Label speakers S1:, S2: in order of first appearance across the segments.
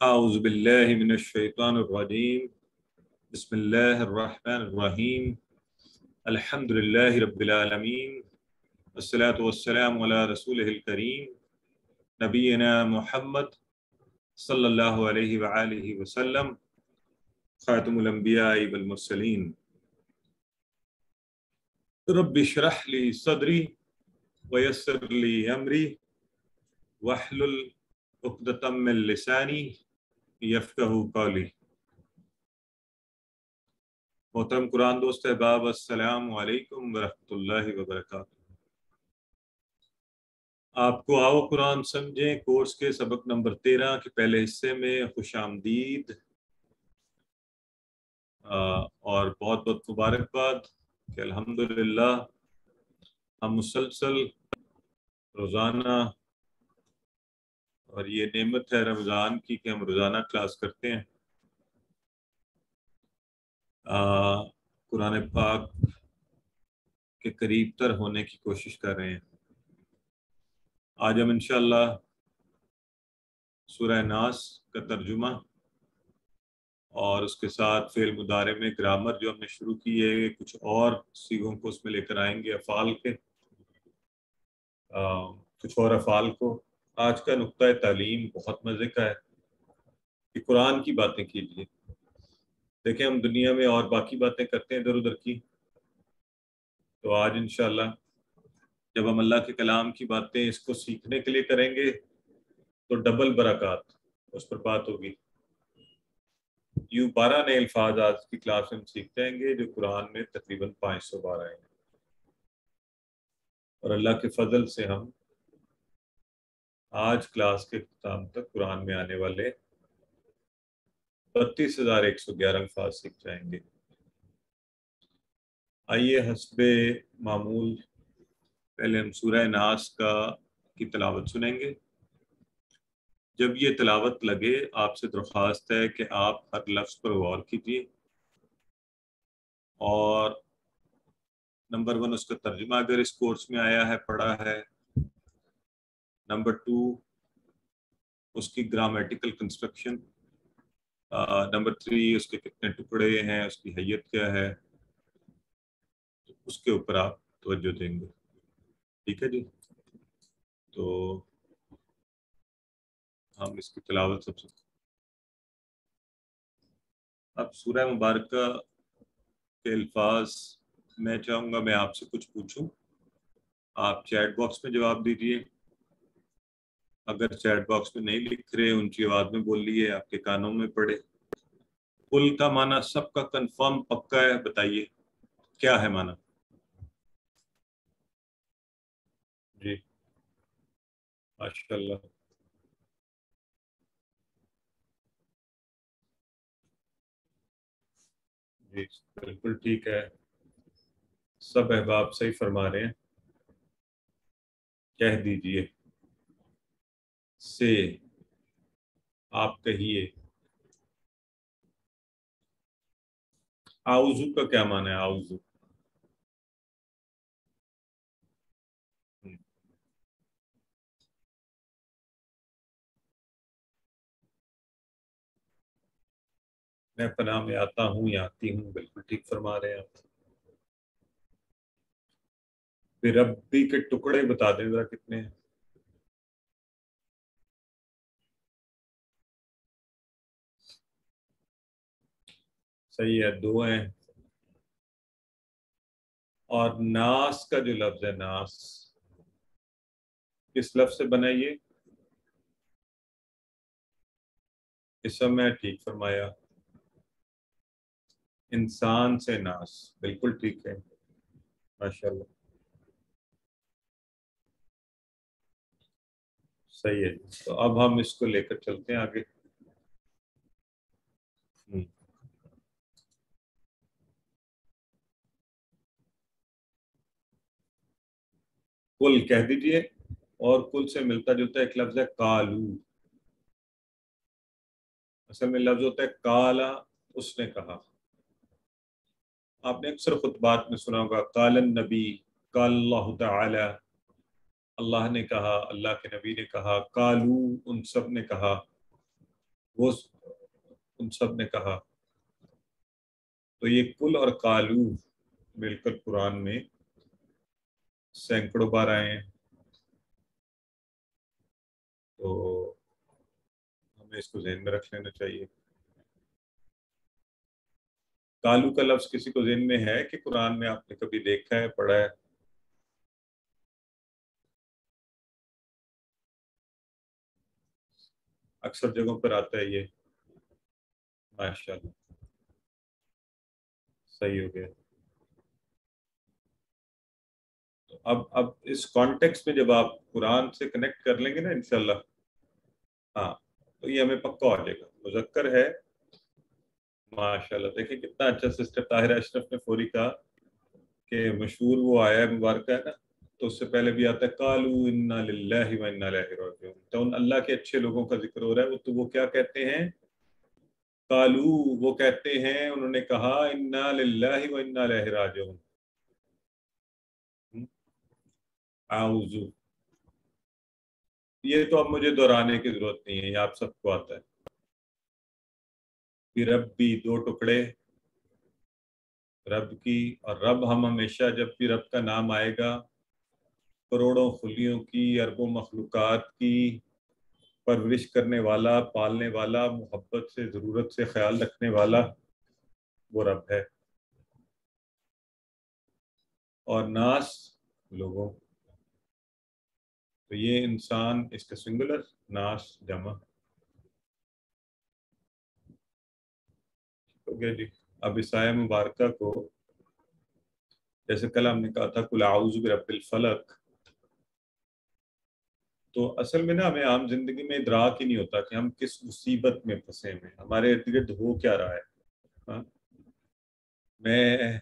S1: اعوذ باللہ من الشیطان الرجیم بسم اللہ الرحمن الرحیم الحمد للہ رب العالمین والصلاة والسلام علی رسولہ الکریم نبینا محمد صلی اللہ علیہ وآلہ وسلم خاتم الانبیاء والمرسلین رب اشرح لی صدری ویسر لی امری واحلل عقدۃ من لسانی یفقہوا قولی۔ محترم قرآن دوست احباب، السلام علیکم ورحمۃ اللہ وبرکاتہ۔ آپ کو آؤ قرآن سمجھیں کورس کے سبق نمبر 13 کے پہلے حصے میں خوش آمدید اور بہت بہت مبارکباد کہ الحمدللہ ہم مسلسل روزانہ، اور یہ نعمت ہے رمضان کی کہ ہم روزانہ کلاس کرتے ہیں قرآن پاک کے قریب تر ہونے کی کوشش کر رہے ہیں۔ آج ہم انشاءاللہ سورہ ناس کا ترجمہ اور اس کے ساتھ فعل مضارع میں گرامر جو ہم نے شروع کی ہے، کچھ اور صیغوں کو اس میں لے کر آئیں گے، افعال کے کچھ اور افعال کو۔ آج کا نقطہ تعلیم بہت مزے کا ہے کہ قرآن کی باتیں کیجیے۔ دیکھیں ہم دنیا میں اور باقی باتیں کرتے ہیں ادھر ادھر کی، تو آج انشاءاللہ جب ہم اللہ کے کلام کی باتیں اس کو سیکھنے کے لیے کریں گے تو ڈبل برکات اس پر بات ہوگی۔ یوں 12 نئے الفاظ آج کی کلاس میں ہم سیکھ جائیں گے جو قرآن میں تقریباً 500 بار آئے ہیں، اور اللہ کے فضل سے ہم آج کلاس کے اختتام تک قرآن میں آنے والے 32,111 الفاظ سیکھ جائیں گے۔ آئیے حسب معمول پہلے ہم سورہ ناس کی تلاوت سنیں گے۔ جب یہ تلاوت لگے آپ سے درخواست ہے کہ آپ ہر لفظ پر غور کیجیے، اور نمبر 1 اس کا ترجمہ اگر اس کورس میں آیا ہے، پڑھا ہے۔ نمبر 2 اس کی گرامیٹیکل کنسٹرکشن۔ نمبر 3 اس کے کتنے ٹکڑے ہیں، اس کی حیت کیا ہے، اس کے اوپر آپ توجہ دیں گے۔ ٹھیک ہے جی، تو ہم اس کی تلاوت سب سے اب سورہ مبارکہ کے الفاظ میں چاہوں گا میں آپ سے کچھ پوچھوں، آپ چیٹ باکس میں جواب دیجئے۔ اگر چیٹ باکس میں نہیں لکھ رہے اونچی آواز میں بول لیے، آپ کے کانوں میں پڑے۔ قل کا معنی سب کا کنفرم پکا ہے، بتائیے کیا ہے معنی؟ جی ماشاءاللہ، جی بالکل ٹھیک ہے، سب احباب صحیح فرما رہے ہیں۔ کہہ دیجئے سے، آپ کہیے۔ اعوذ کا کیا معنی ہے؟ اعوذ میں پناہ میں آتا ہوں یا آتی ہوں، بالکل ٹھیک فرما رہے ہیں آپ۔ پھر ربی کے ٹکڑے بتا دیں ذرا کتنے ہیں؟ صحیح ہے، 2 ہیں۔ اور ناس کا جو لفظ ہے، ناس کس لفظ سے بنا؟ یہ اسم ہے، ٹھیک فرمایا۔ انسان سے ناس، بالکل ٹھیک ہے، ماشاءاللہ صحیح ہے۔ تو اب ہم اس کو لے کر چلتے ہیں آگے۔ کل کہہ دیجئے، اور کل سے ملتا جلتا ایک لفظ ہے کالو۔ اصل میں لفظ ہوتا ہے کالا، اس نے کہا۔ آپ نے اکثر خطبات میں سنا ہوگا قال النبی، قال اللہ تعالی، اللہ نے کہا، اللہ کے نبی نے کہا، کالو ان سب نے کہا۔ وہ ان سب نے کہا. تو یہ کل اور قالو مل کر قرآن میں سینکڑوں بار آئے ہیں. تو ہمیں اس کو ذہن میں رکھ لینا چاہیے. کالو کا لفظ کسی کو ذہن میں ہے کہ قرآن میں آپ نے کبھی دیکھا ہے، پڑھا ہے؟ اکثر جگہوں پر آتا ہے یہ. ماشاء اللہ، صحیح ہو گیا. تو اب اس کانٹیکس میں جب آپ قرآن سے کنیکٹ کر لیں گے نا انشاءاللہ، ہاں، تو یہ ہمیں پکا ہو جائے گا. مذکر ہے. ماشاء اللہ، دیکھیں کتنا اچھا سسٹر طاہرہ اشرف نے فوری کہا کہ مشہور وہ آیا مبارکہ ہے نا، تو اس سے پہلے بھی آتا ہے قالوا انا للہ و انا الیہ راجعون. تو ان اللہ کے اچھے لوگوں کا ذکر ہو رہا ہے. تو وہ کیا کہتے ہیں؟ قالو، وہ کہتے ہیں، انہوں نے کہا انا للہ و انا الیہ راجعون. اعوذ. یہ تو اب مجھے دہرانے کی ضرورت نہیں ہے، یہ آپ سب کو آتا ہے. پھر رب بھی دو ٹکڑے رب کی. اور رب ہم ہمیشہ جب بھی رب کا نام آئے گا، کروڑوں خلیوں کی، اربوں مخلوقات کی پرورش کرنے والا، پالنے والا، محبت سے، ضرورت سے خیال رکھنے والا، وہ رب ہے. اور ناس، لوگوں. تو یہ انسان، اس کا سنگولر، ناس جمع. ہو گیا جی. اب اس آیہ مبارکہ کو، جیسے کل ہم نے کہا تھا قل اعوذ برب الفلق، تو اصل میں نا ہمیں عام زندگی میں ادراک ہی نہیں ہوتا کہ ہم کس مصیبت میں پھنسے ہوئے ہیں، ہمارے ارد گرد ہو کیا رہا ہے. ہاں؟ میں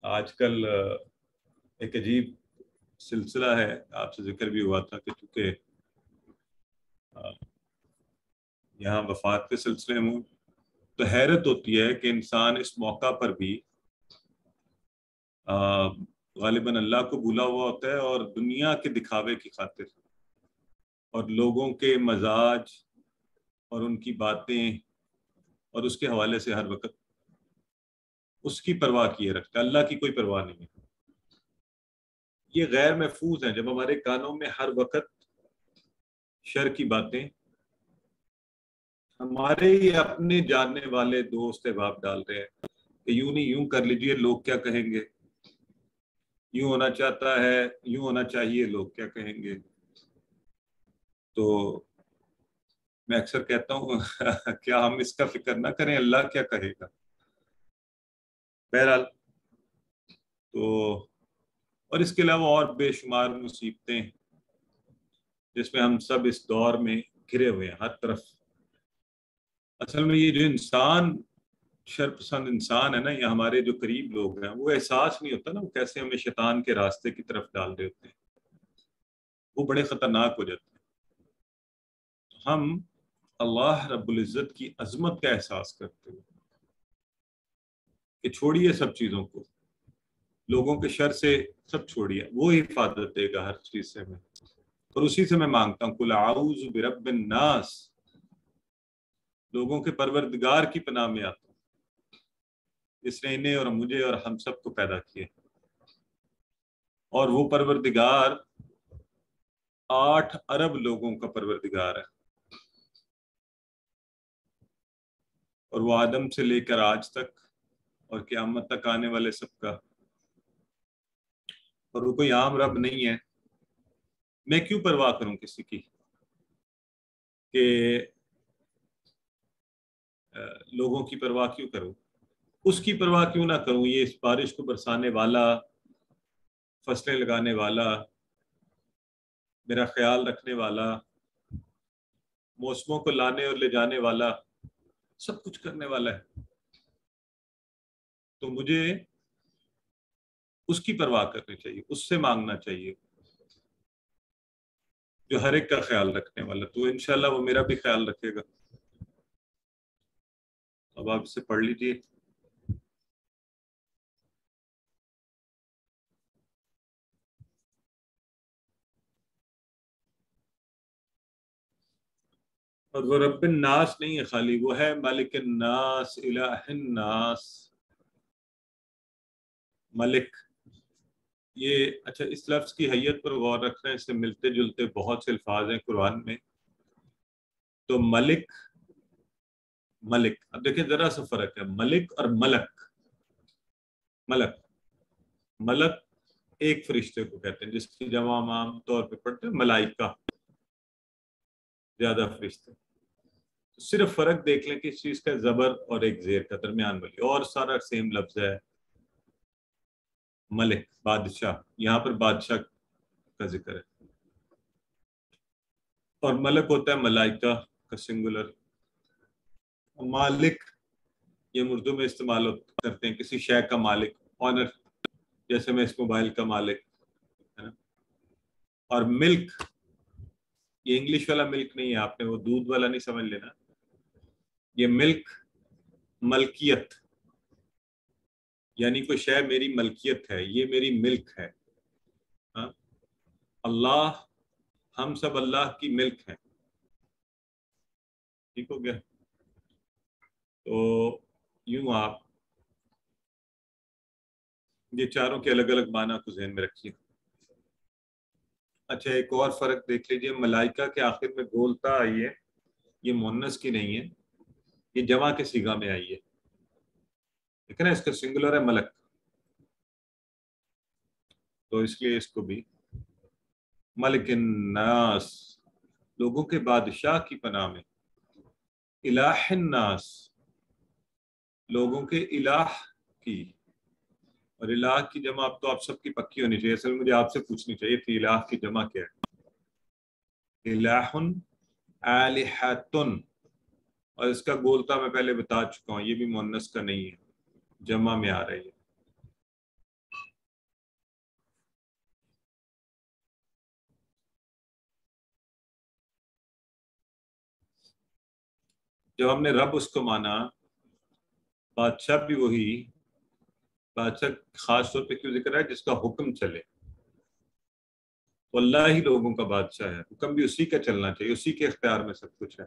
S1: آج کل ایک عجیب سلسلہ ہے، آپ سے ذکر بھی ہوا تھا کہ چونکہ یہاں وفات کے سلسلے میں، تو حیرت ہوتی ہے کہ انسان اس موقع پر بھی غالباً اللہ کو بھولا ہوا ہوتا ہے، اور دنیا کے دکھاوے کی خاطر اور لوگوں کے مزاج اور ان کی باتیں اور اس کے حوالے سے ہر وقت اس کی پرواہ کیے رکھتا ہے، اللہ کی کوئی پرواہ نہیں ہے. یہ غیر محفوظ ہیں جب ہمارے کانوں میں ہر وقت شر کی باتیں ہمارے ہی اپنے جاننے والے دوست احباب ڈال رہے ہیں کہ یوں نہیں، یوں کر لیجئے، لوگ کیا کہیں گے، یوں ہونا چاہتا ہے، یوں ہونا چاہیے، لوگ کیا کہیں گے. تو میں اکثر کہتا ہوں کیا ہم اس کا فکر نہ کریں، اللہ کیا کہے گا. بہرحال، تو اور اس کے علاوہ اور بے شمار مصیبتیں جس میں ہم سب اس دور میں گھرے ہوئے ہیں ہر طرف. اصل میں یہ جو انسان، شرپسند انسان ہے نا، یہ ہمارے جو قریب لوگ ہیں، وہ احساس نہیں ہوتا نا وہ کیسے ہمیں شیطان کے راستے کی طرف ڈال رہے ہوتے ہیں. وہ بڑے خطرناک ہو جاتے ہیں. ہم اللہ رب العزت کی عظمت کا احساس کرتے ہوئے کہ چھوڑیے سب چیزوں کو، لوگوں کے شر سے سب چھوڑیے، وہ حفاظت دے گا ہر چیز سے ہمیں. اور اسی سے میں مانگتا ہوں قل اعوذ برب الناس، لوگوں کے پروردگار کی پناہ میں آتا ہوں جس نے انہیں اور مجھے اور ہم سب کو پیدا کیے. اور وہ پروردگار 8 ارب لوگوں کا پروردگار ہے، اور وہ آدم سے لے کر آج تک اور قیامت تک آنے والے سب کا. اور وہ کوئی عام رب نہیں ہے. میں کیوں پرواہ کروں کسی کی کہ لوگوں کی پرواہ کیوں کروں، اس کی پرواہ کیوں نہ کروں. یہ اس بارش کو برسانے والا، فصلیں لگانے والا، میرا خیال رکھنے والا، موسموں کو لانے اور لے جانے والا، سب کچھ کرنے والا ہے. تو مجھے اس کی پرواہ کرنی چاہیے، اس سے مانگنا چاہیے جو ہر ایک کا خیال رکھنے والا. تو انشاءاللہ وہ میرا بھی خیال رکھے گا. اب آپ اسے پڑھ لیجئے. اور وہ رب الناس نہیں ہے خالی، وہ ہے مالک الناس، الہ الناس، ملک۔ یہ اچھا، اس لفظ کی حیت پر غور رکھنا، اس سے ملتے جلتے بہت سے الفاظ ہیں قرآن میں۔ تو ملک، ملک، اب دیکھیں ذرا سا فرق ہے ملک اور ملک۔ ملک، ملک ایک فرشتے کو کہتے ہیں، جس کی جمع ہم عام طور پہ پڑھتے ہیں ملائکہ، زیادہ فرشتے۔ صرف فرق دیکھ لیں کہ اس چیز کا زبر اور ایک زیر کا درمیان والی، اور سارا سیم لفظ ہے ملک، بادشاہ، یہاں پر بادشاہ کا ذکر ہے۔ اور ملک ہوتا ہے ملائکہ کا سنگولر۔ مالک یہ اردو میں استعمال کرتے ہیں کسی شے کا مالک، آنر، جیسے میں اس موبائل کا مالک، ہے نا۔ اور ملک یہ انگلش والا ملک نہیں ہے، آپ نے وہ دودھ والا نہیں سمجھ لینا، یہ ملک ملکیت، یعنی کوئی شے میری ملکیت ہے، یہ میری ملک ہے۔ ہاں؟ اللہ، ہم سب اللہ کی ملک ہیں، ٹھیک ہو گیا؟ تو یوں آپ یہ چاروں کے الگ الگ معنی کو ذہن میں رکھیے۔ اچھا، ایک اور فرق دیکھ لیجئے، ملائکہ کے آخر میں گولتا آئی ہے، یہ مؤنث کی نہیں ہے، یہ جمع کے صیغہ میں آئی ہے، ٹھیک ہے نا، اس کا سنگولر ہے ملک، تو اس لیے اس کو بھی ملک الناس، لوگوں کے بادشاہ کی پناہ میں، الہ الناس، لوگوں کے الہ کی، اور الہ کی جمع اب تو آپ سب کی پکی ہونی چاہیے، اصل مجھے آپ سے پوچھنی چاہیے تھی الہ کی جمع کیا ہے؟ الہ آلہۃ، اور اس کا گولتا میں پہلے بتا چکا ہوں، یہ بھی مؤنث کا نہیں ہے، جمع میں آ رہی ہے۔ جب ہم نے رب اس کو مانا، بادشاہ بھی وہی، بادشاہ خاص طور پہ کیوں ذکر ہے؟ جس کا حکم چلے، تو اللہ ہی لوگوں کا بادشاہ ہے، حکم بھی اسی کا چلنا چاہیے، اسی کے اختیار میں سب کچھ ہے،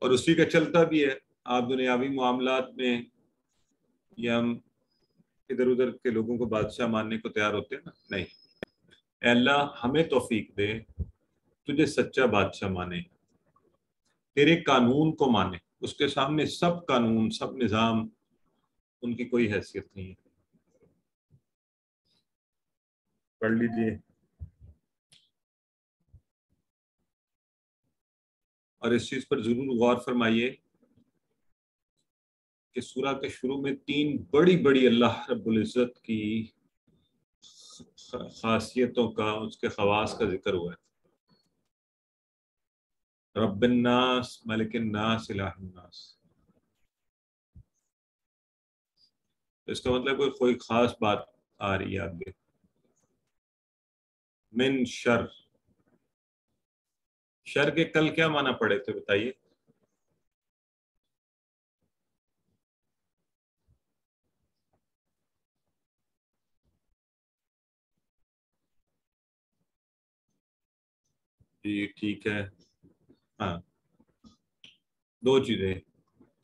S1: اور اسی کا چلتا بھی ہے۔ آپ دنیاوی معاملات میں یا ہم ادھر ادھر کے لوگوں کو بادشاہ ماننے کو تیار ہوتے ہیں نا؟ نہیں، اے اللہ ہمیں توفیق دے، تجھے سچا بادشاہ مانے، تیرے قانون کو مانے، اس کے سامنے سب قانون، سب نظام، ان کی کوئی حیثیت نہیں ہے۔ پڑھ لیجئے، اور اس چیز پر ضرور غور فرمائیے کہ سورہ کے شروع میں تین بڑی بڑی اللہ رب العزت کی خاصیتوں کا، اس کے خواص کا ذکر ہوا ہے، رب الناس، ملک الناس، الہ الناس۔ اس کا مطلب کوئی خاص بات آ رہی ہے آگے، من شر، شر کے کل کیا معنی پڑے تھے بتائیے؟ جی ٹھیک ہے، ہاں، دو چیزیں،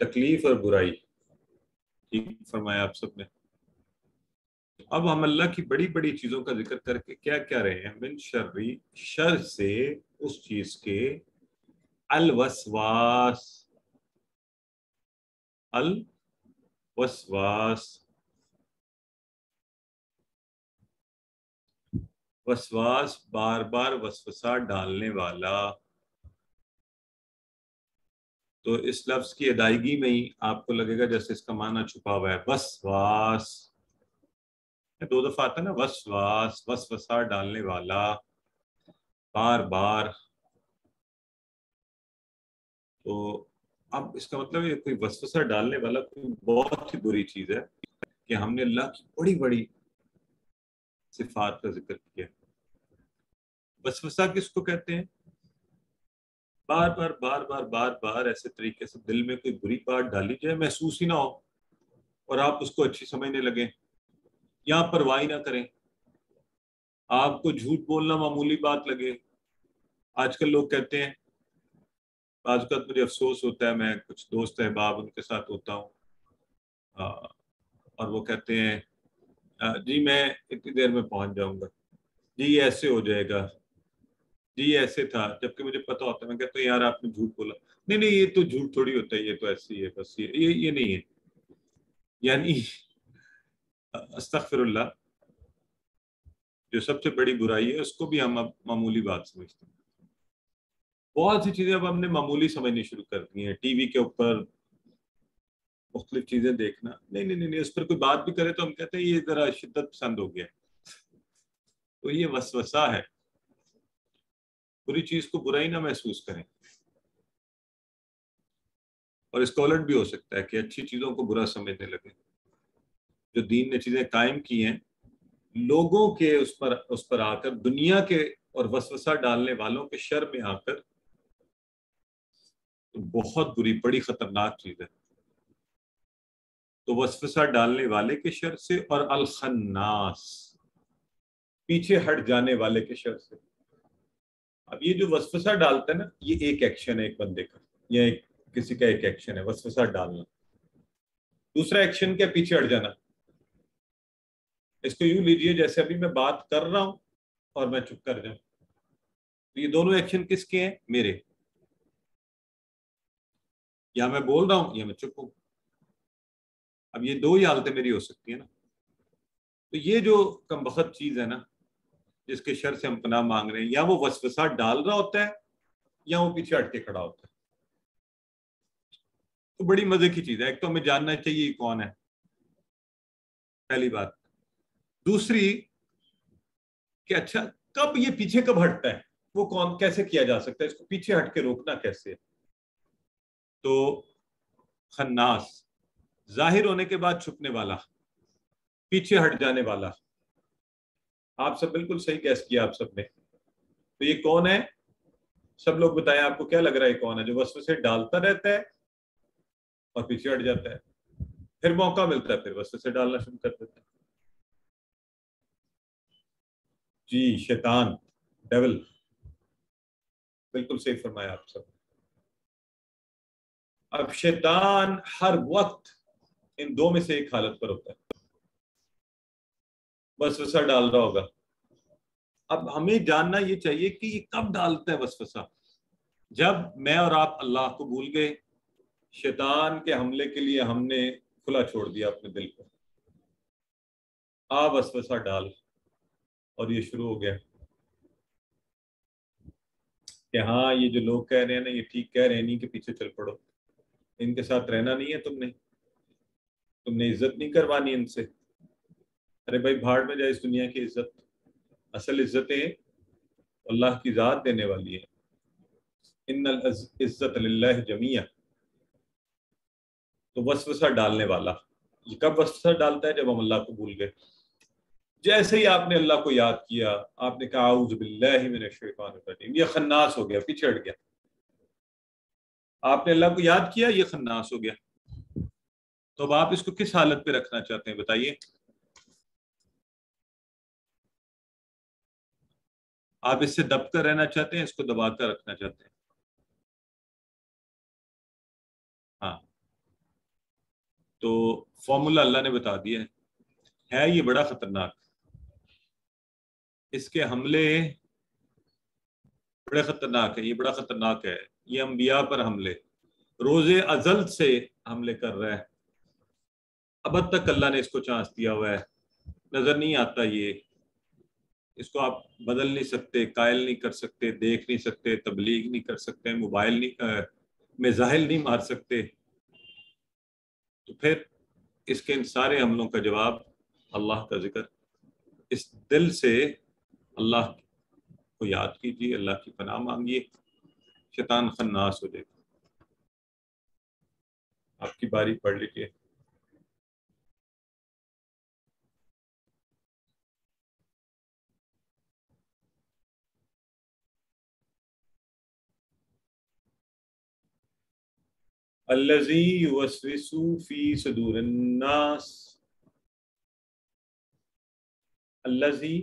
S1: تکلیف اور برائی، ٹھیک فرمایا آپ سب نے۔ اب ہم اللہ کی بڑی بڑی چیزوں کا ذکر کر کے کیا کیا رہے ہیں؟ من شری، شر سے اس چیز کے، الوسواس، الوسواس، وسواس بار بار وسوسہ ڈالنے والا، تو اس لفظ کی ادائیگی میں ہی آپ کو لگے گا جیسے اس کا معنی چھپا ہوا ہے، وسواس، دو دفعہ آتا ہے نا، وسواس، وسوسہ ڈالنے والا، بار بار، تو اب اس کا مطلب یہ کوئی وسوسہ ڈالنے والا کوئی بہت ہی بری چیز ہے کہ ہم نے اللہ کی بڑی بڑی صفات کا ذکر کیا۔ وسوسہ کس کو کہتے ہیں؟ بار بار بار بار بار بار ایسے طریقے سے دل میں کوئی بری بات ڈالی جائے، محسوس ہی نہ ہو، اور آپ اس کو اچھی سمجھنے لگیں یا پرواہ نہ کریں، آپ کو جھوٹ بولنا معمولی بات لگے۔ آج کل لوگ کہتے ہیں بعض اوقات مجھے افسوس ہوتا ہے، میں کچھ دوست احباب ان کے ساتھ ہوتا ہوں اور وہ کہتے ہیں جی میں اتنی دیر میں پہنچ جاؤں گا، جی یہ ایسے ہو جائے گا، جی یہ ایسے تھا، جبکہ مجھے پتا ہوتا ہے، میں کہتا ہوں یار آپ نے جھوٹ بولا، نہیں نہیں یہ تو جھوٹ تھوڑی ہوتا ہے، یہ تو ایسے ہی ہے، بس یہ نہیں ہے، یعنی استغفر اللہ، جو سب سے بڑی برائی ہے اس کو بھی ہم اب معمولی بات سمجھتے ہیں۔ بہت سی چیزیں اب ہم نے معمولی سمجھنی شروع کر دی ہیں، ٹی وی کے اوپر مختلف چیزیں دیکھنا، نہیں نہیں نہیں اس پر کوئی بات بھی کرے تو ہم کہتے ہیں یہ ذرا شدت پسند ہو گیا، تو یہ وسوسہ ہے، بری چیز کو برائی نہ محسوس کریں، اور اسکالر بھی ہو سکتا ہے کہ اچھی چیزوں کو برا سمجھنے لگے۔ جو دین نے چیزیں قائم کی ہیں، لوگوں کے اس پر آ کر، دنیا کے اور وسوسہ ڈالنے والوں کے شر میں آ کر، تو بہت بری بڑی خطرناک چیز ہے۔ تو وسوسہ ڈالنے والے کے شر سے، اور الخناس، پیچھے ہٹ جانے والے کے شر سے۔ اب یہ جو وسوسہ ڈالتا ہے نا، یہ ایک ایکشن ہے ایک بندے کا، یا کسی کا ایک ایکشن ہے وسوسہ ڈالنا۔ دوسرا ایکشن کیا؟ پیچھے ہٹ جانا۔ اس کو یوں لیجئے جیسے ابھی میں بات کر رہا ہوں اور میں چپ کر جاؤں، تو یہ دونوں ایکشن کس کے ہیں؟ میرے۔ یا میں بول رہا ہوں یا میں چپ ہوں، اب یہ دو ہی حالتیں میری ہو سکتی ہیں نا۔ تو یہ جو کم بخت چیز ہے نا، جس کے شر سے ہم پناہ مانگ رہے ہیں، یا وہ وسوسہ ڈال رہا ہوتا ہے یا وہ پیچھے ہٹ کے کھڑا ہوتا ہے۔ تو بڑی مزے کی چیز ہے، ایک تو ہمیں جاننا چاہیے یہ کون ہے، پہلی بات۔ دوسری کہ اچھا کب یہ پیچھے کب ہٹتا ہے، وہ کون، کیسے کیا جا سکتا ہے، اس کو پیچھے ہٹ کے روکنا کیسے ہے؟ تو خناس، ظاہر ہونے کے بعد چھپنے والا، پیچھے ہٹ جانے والا۔ آپ سب بالکل صحیح گیس کیا آپ سب نے۔ تو یہ کون ہے؟ سب لوگ بتائیں آپ کو کیا لگ رہا ہے کون ہے جو وسوسے ڈالتا رہتا ہے اور پیچھے ہٹ جاتا ہے، پھر موقع ملتا ہے پھر وسوسے ڈالنا شروع کر دیتا ہے؟ جی شیطان، ڈیول، بالکل صحیح فرمایا آپ سب۔ اب شیطان ہر وقت ان دو میں سے ایک حالت پر ہوتا ہے، وسوسہ ڈال رہا ہوگا۔ اب ہمیں جاننا یہ چاہیے کہ یہ کب ڈالتا ہے وسوسہ؟ جب میں اور آپ اللہ کو بھول گئے، شیطان کے حملے کے لیے ہم نے کھلا چھوڑ دیا اپنے دل کو، وسوسہ ڈال، اور یہ شروع ہو گیا کہ ہاں یہ جو لوگ کہہ رہے ہیں نا یہ ٹھیک کہہ رہے ہیں، نہیں کہ پیچھے چل پڑو، ان کے ساتھ رہنا نہیں ہے، تم نے عزت نہیں کروانی ان سے۔ ارے بھائی بھاڑ میں جائے اس دنیا کی عزت، اصل عزتیں اللہ کی ذات دینے والی ہے، ان العزت للہ جمیعا۔ تو وسوسہ ڈالنے والا یہ کب وسوسہ ڈالتا ہے؟ جب ہم اللہ کو بھول گئے۔ جیسے ہی آپ نے اللہ کو یاد کیا، آپ نے کہا اعوذ باللہ من الشیطان الرجیم، یہ خناس ہو گیا، پیچھے ہٹ گیا۔ آپ نے اللہ کو یاد کیا، یہ خناس ہو گیا۔ تو اب آپ اس کو کس حالت پہ رکھنا چاہتے ہیں بتائیے؟ آپ اس سے دب کر رہنا چاہتے ہیں، اس کو دبا کر رکھنا چاہتے ہیں؟ ہاں، تو فارمولا اللہ نے بتا دیا ہے یہ بڑا خطرناک، اس کے حملے بڑے خطرناک ہے، یہ بڑا خطرناک ہے، یہ انبیاء پر حملے روز ازل سے حملے کر رہا ہے، اب تک اللہ نے اس کو چانس دیا ہوا ہے، نظر نہیں آتا، یہ اس کو آپ بدل نہیں سکتے، قائل نہیں کر سکتے، دیکھ نہیں سکتے، تبلیغ نہیں کر سکتے، موبائل نہیں میزائل نہیں مار سکتے۔ تو پھر اس کے ان سارے حملوں کا جواب اللہ کا ذکر، اس دل سے اللہ کو یاد کیجیے، اللہ کی پناہ مانگیے، شیطان خناس ہو جائے گا۔ آپ کی باری پڑھ لیجیے۔ الذی یوسوس فی صدور الناس، الذی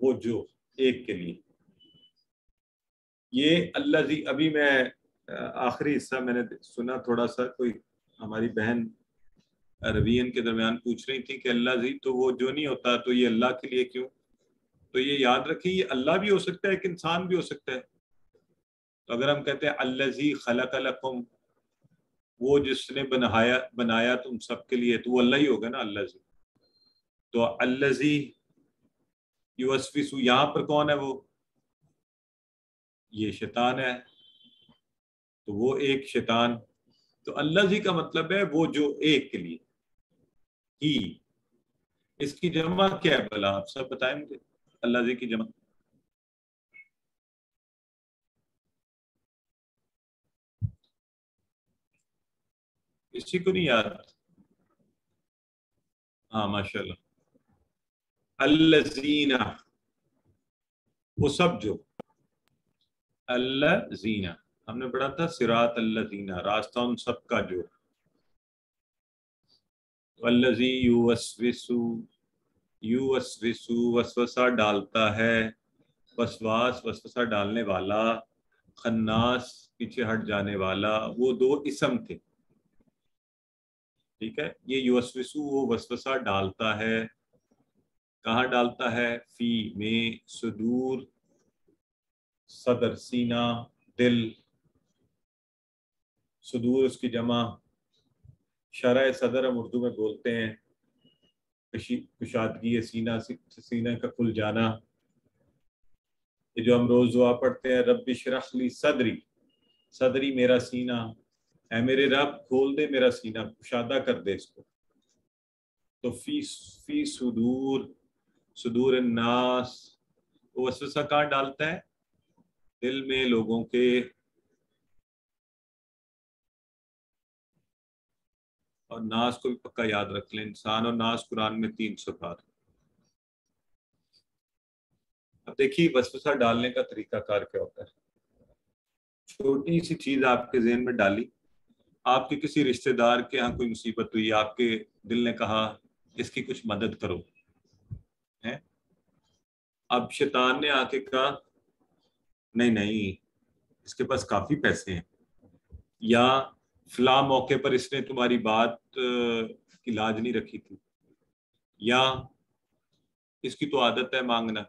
S1: وہ جو، ایک کے لیے، یہ الذی ابھی میں آخری حصہ میں نے سنا تھوڑا سا، کوئی ہماری بہن روین کے درمیان پوچھ رہی تھی کہ اللہ زی تو وہ جو نہیں ہوتا تو یہ اللہ کے لیے کیوں؟ تو یہ یاد رکھیں یہ اللہ بھی ہو سکتا ہے، ایک انسان بھی ہو سکتا ہے. تو اگر ہم کہتے ہیں الذی خلق لکم، وہ جس نے بنایا تم سب کے لیے، تو وہ اللہ ہی ہوگا نا الذی. تو الذی یوسوس، یہاں پر کون ہے؟ وہ یہ شیطان ہے. تو وہ ایک شیطان، تو الذی کا مطلب ہے وہ جو ایک کے لیے ہی. اس کی جمع کیا ہے بھلا؟ آپ سب بتائیں مجھے الذی کی جمع. کسی کو نہیں یاد؟ ہاں ماشاء اللہ. الذین، وہ سب جو، الذین ہم نے پڑھا تھا صراط الذین، راستہ ان سب کا جو. الذی یوسوس وسوسہ ڈالتا ہے، وسوسہ ڈالنے والا، خناس پیچھے ہٹ جانے والا، وہ دو اسم تھے. ٹھیک ہے، یہ یوسوس وہ وسوسہ ڈالتا ہے. کہاں ڈالتا ہے؟ فی میں، صدور صدر، سینہ، دل. صدور اس کی جمع، شرح صدر ہم اردو میں بولتے ہیں، کشادگی سینہ، سینہ کا کھل جانا. یہ جو ہم روز دعا پڑھتے ہیں، رب اشرح لی صدری، صدری میرا سینہ، اے میرے رب کھول دے میرا سینہ، کشادہ کر دے اس کو. تو فی صدور الناس، وہ وسوسہ کہاں ڈالتا ہے؟ دل میں لوگوں کے. اور ناس کو بھی پکا یاد رکھ لیں، انسان اور ناس قرآن میں 300 بار. اب دیکھیے وسوسہ ڈالنے کا طریقہ کار کیا ہوتا ہے. چھوٹی سی چیز آپ کے ذہن میں ڈالی، آپ کے کسی رشتہ دار کے ہاں کوئی مصیبت ہوئی، آپ کے دل نے کہا اس کی کچھ مدد کرو. اب شیطان نے آ کے کہا نہیں اس کے پاس کافی پیسے ہیں، یا فلاں موقع پر اس نے تمہاری بات کی لاج نہیں رکھی تھی، یا اس کی تو عادت ہے مانگنا.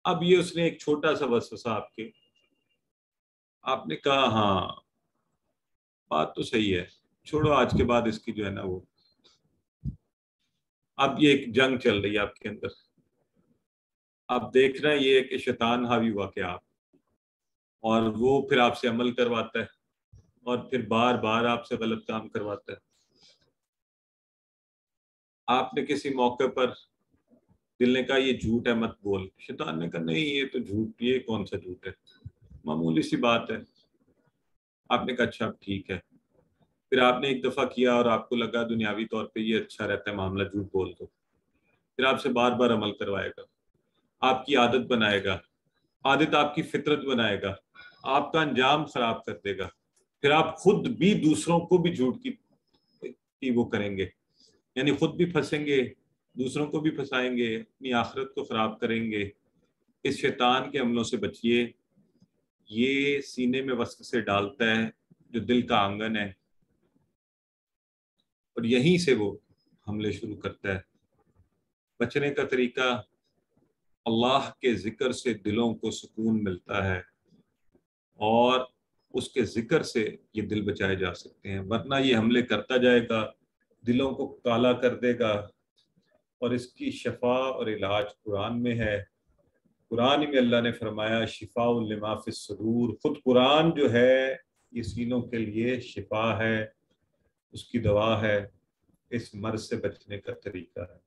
S1: اب یہ اس نے ایک چھوٹا سا وسوسہ آپ نے کہا ہاں بات تو صحیح ہے، چھوڑو آج کے بعد اس کی جو ہے نا وہ. اب یہ ایک جنگ چل رہی ہے آپ کے اندر. اب دیکھنا یہ ہے کہ شیطان حاوی ہوا کہ آپ، اور وہ پھر آپ سے عمل کرواتا ہے، اور پھر بار بار آپ سے غلط کام کرواتا ہے. آپ نے کسی موقع پر دل نے کہا یہ جھوٹ ہے مت بول، شیطان نے کہا نہیں یہ تو جھوٹ، یہ کون سا جھوٹ ہے، معمولی سی بات ہے. آپ نے کہا اچھا ٹھیک ہے. پھر آپ نے ایک دفعہ کیا اور آپ کو لگا دنیاوی طور پہ یہ اچھا رہتا ہے معاملہ، جھوٹ بول دو. پھر آپ سے بار بار عمل کروائے گا، آپ کی عادت بنائے گا، عادت آپ کی فطرت بنائے گا، آپ کا انجام خراب کر دے گا. پھر آپ خود بھی دوسروں کو بھی جھوٹ کی وہ کریں گے، یعنی خود بھی پھنسیں گے، دوسروں کو بھی پھنسائیں گے، اپنی آخرت کو خراب کریں گے. اس شیطان کے عملوں سے بچیے. یہ سینے میں وسوسے ڈالتا ہے جو دل کا آنگن ہے، اور یہیں سے وہ حملے شروع کرتا ہے. بچنے کا طریقہ، اللہ کے ذکر سے دلوں کو سکون ملتا ہے، اور اس کے ذکر سے یہ دل بچائے جا سکتے ہیں، ورنہ یہ حملے کرتا جائے گا، دلوں کو کالا کر دے گا. اور اس کی شفا اور علاج قرآن میں ہے. قرآن میں اللہ نے فرمایا شفاء لما فی الصدور، خود قرآن جو ہے یہ سینوں کے لیے شفا ہے، اس کی دوا ہے، اس مرض سے بچنے کا طریقہ ہے.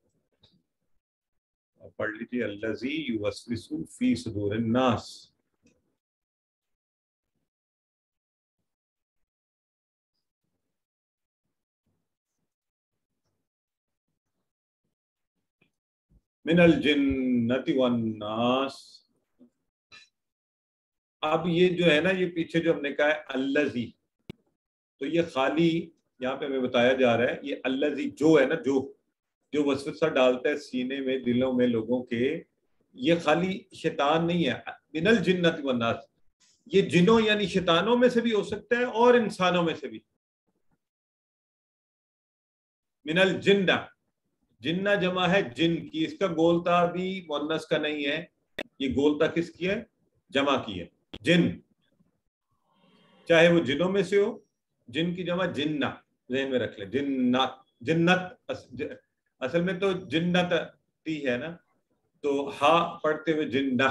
S1: پڑھ لیجیے الذی یوسوس فی صدور الناس. من الجنۃ والناس. اب یہ جو ہے نا، یہ پیچھے جو ہم نے کہا ہے الذی، تو یہ خالی یہاں پہ ہمیں بتایا جا رہا ہے یہ الذی جو ہے نا، جو وسوسہ ڈالتا ہے سینے میں دلوں میں لوگوں کے، یہ خالی شیطان نہیں ہے. من الجنۃ والناس، یہ جنوں یعنی شیطانوں میں سے بھی ہو سکتا ہے اور انسانوں میں سے بھی. من الجنہ، جنہ جمع ہے جن کی، اس کا گولتا بھی مؤنث کا نہیں ہے، یہ گولتا کس کی ہے؟ جمع کی ہے. جن چاہے وہ جنوں میں سے ہو، جن کی جمع جنہ، ذہن میں رکھ لیں. جنت اصل میں تو جنت تی ہے نا، تو ہا پڑھتے ہوئے جنہ،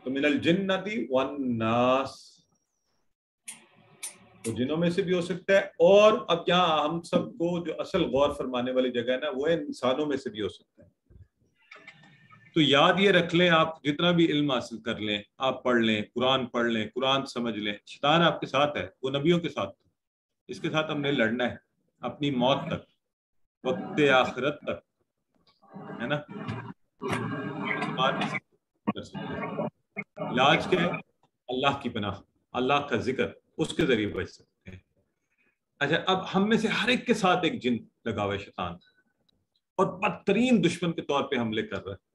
S1: تو من الجنتی والناس، تو جنوں میں سے بھی ہو سکتا ہے. اور اب یہاں ہم سب کو جو اصل غور فرمانے والی جگہ ہے نا، وہ انسانوں میں سے بھی ہو سکتا ہے. تو یاد یہ رکھ لیں، آپ جتنا بھی علم حاصل کر لیں، آپ پڑھ لیں، قرآن پڑھ لیں، قرآن سمجھ لیں، شیطان آپ کے ساتھ ہے، وہ نبیوں کے ساتھ، اس کے ساتھ ہم نے لڑنا ہے اپنی موت تک، وقت آخرت تک، ہے نا. مار نہیں کر سکتے. علاج کیا ہے؟ اللہ کی پناہ، اللہ کا ذکر، اس کے ذریعے بچ سکتے ہیں. اچھا، اب ہم میں سے ہر ایک کے ساتھ ایک جن لگا ہوا ہے، شیطان، اور بدترین دشمن کے طور پہ حملے کر رہا ہے.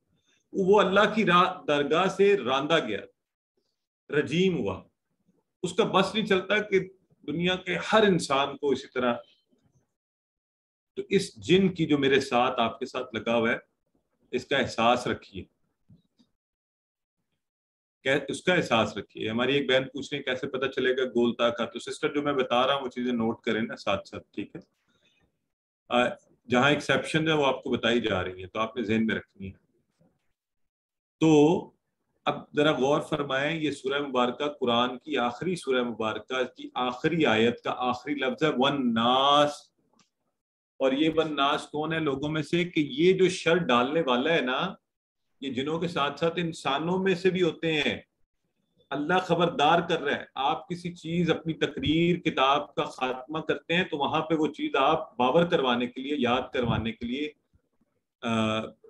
S1: وہ اللہ کی درگاہ سے راندہ گیا، رجیم ہوا، اس کا بس نہیں چلتا کہ دنیا کے ہر انسان کو اسی طرح. تو اس جن کی جو میرے ساتھ آپ کے ساتھ لگا ہوا ہے، اس کا احساس رکھیے، اس کا احساس رکھیے. ہماری ایک بہن پوچھ رہی ہے کیسے پتہ چلے گا گولتا کا؟ تو سسٹر جو میں بتا رہا ہوں وہ چیزیں نوٹ کریں نا ساتھ ساتھ، ٹھیک ہے. جہاں ایکسیپشن ہے وہ آپ کو بتائی جا رہی ہیں، تو آپ نے ذہن میں رکھنی ہے. تو اب ذرا غور فرمائیں، یہ سورہ مبارکہ قرآن کی آخری سورہ مبارکہ کی آخری آیت کا آخری لفظ ہے والناس. اور یہ والناس کون ہے لوگوں میں سے؟ کہ یہ جو شر ڈالنے والا ہے نا، یہ جنوں کے ساتھ ساتھ انسانوں میں سے بھی ہوتے ہیں. اللہ خبردار کر رہا ہے، آپ کسی چیز اپنی تقریر کتاب کا خاتمہ کرتے ہیں تو وہاں پہ وہ چیز آپ باور کروانے کے لیے، یاد کروانے کے لیے،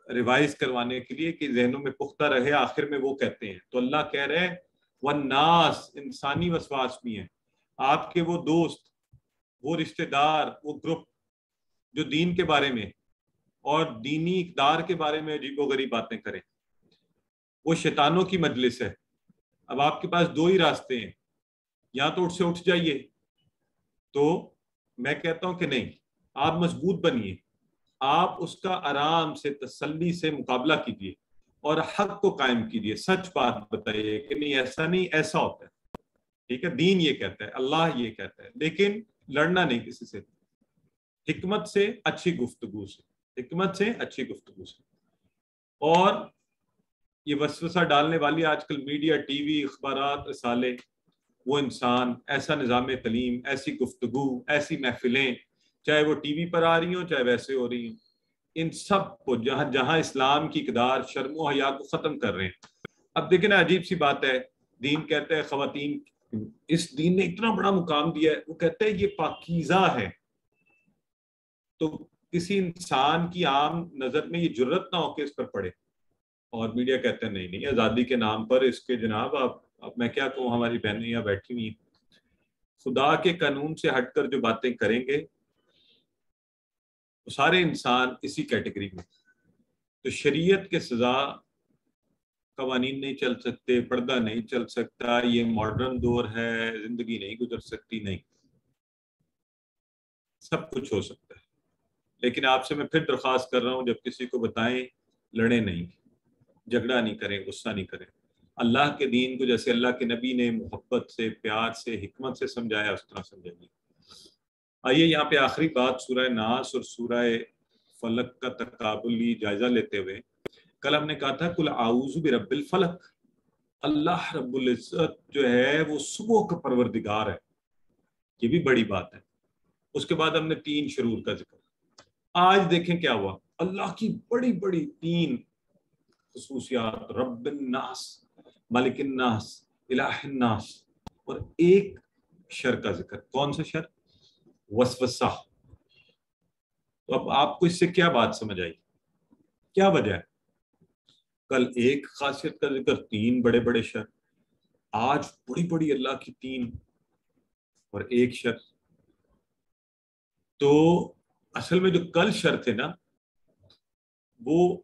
S1: ریوائز کروانے کے لیے کہ ذہنوں میں پختہ رہے، آخر میں وہ کہتے ہیں. تو اللہ کہہ رہے ہیں والناس، انسانی وسواس بھی ہیں، آپ کے وہ دوست، وہ رشتہ دار، وہ گروپ جو دین کے بارے میں اور دینی اقدار کے بارے میں عجیب و غریب باتیں کریں، وہ شیطانوں کی مجلس ہے. اب آپ کے پاس دو ہی راستے ہیں، یا تو اٹھ سے اٹھ جائیے. تو میں کہتا ہوں کہ نہیں، آپ مضبوط بنیے، آپ اس کا آرام سے تسلی سے مقابلہ کیجیے اور حق کو قائم کیجیے، سچ بات بتائیے کہ نہیں ایسا نہیں، ایسا ہوتا ہے، ٹھیک ہے، دین یہ کہتا ہے، اللہ یہ کہتا ہے. لیکن لڑنا نہیں کسی سے، حکمت سے، اچھی گفتگو سے، حکمت سے، اچھی گفتگو سے. اور یہ وسوسہ ڈالنے والی آج کل میڈیا، ٹی وی، اخبارات، رسالے، وہ انسان، ایسا نظام تعلیم، ایسی گفتگو، ایسی محفلیں، چاہے وہ ٹی وی پر آ رہی ہوں چاہے ویسے ہو رہی ہوں، ان سب کو جہاں جہاں اسلام کی اقدار شرم و حیا کو ختم کر رہے ہیں. اب دیکھیں نا، عجیب سی بات ہے، دین کہتا ہے خواتین، اس دین نے اتنا بڑا مقام دیا ہے، وہ کہتا ہے یہ پاکیزہ ہے. تو کسی انسان کی عام نظر میں یہ جرت نہ ہو کہ اس پر پڑے، اور میڈیا کہتے ہیں نہیں نہیں، آزادی کے نام پر اس کے جناب آپ، اب میں کیا کہوں، ہماری بہنیں یہاں بیٹھی ہوئی، خدا کے قانون سے ہٹ کر جو باتیں کریں گے وہ سارے انسان اسی کیٹیگری میں. تو شریعت کے سزا قوانین نہیں چل سکتے، پردہ نہیں چل سکتا، یہ ماڈرن دور ہے، زندگی نہیں گزر سکتی، نہیں، سب کچھ ہو سکتا ہے. لیکن آپ سے میں پھر درخواست کر رہا ہوں، جب کسی کو بتائیں، لڑیں نہیں، جھگڑا نہیں کریں، غصہ نہیں کریں. اللہ کے دین کو جیسے اللہ کے نبی نے محبت سے، پیار سے، حکمت سے سمجھایا، اس طرح سمجھائیے. آئیے یہاں پہ آخری بات سورہ ناس اور سورہ فلق کا تقابلی جائزہ لیتے ہوئے، کل ہم نے کہا تھا کل اعوذ برب الفلق، اللہ رب العزت جو ہے وہ صبح کا پروردگار ہے، یہ بھی بڑی بات ہے. اس کے بعد ہم نے 3 شرور کا ذکر. آج دیکھیں کیا ہوا، اللہ کی بڑی بڑی 3 خصوصیات، رب الناس، مالک الناس، الہ الناس، اور ایک شر کا ذکر. کون سا شر؟ وسوسہ. تو اب آپ کو اس سے کیا بات سمجھ آئی، کیا وجہ ہے؟ کل ایک خاصیت کا ذکر، 3 بڑے بڑے شر، آج بڑی بڑی اللہ کی 3 اور ایک شر. تو اصل میں جو کل شر تھے نا، وہ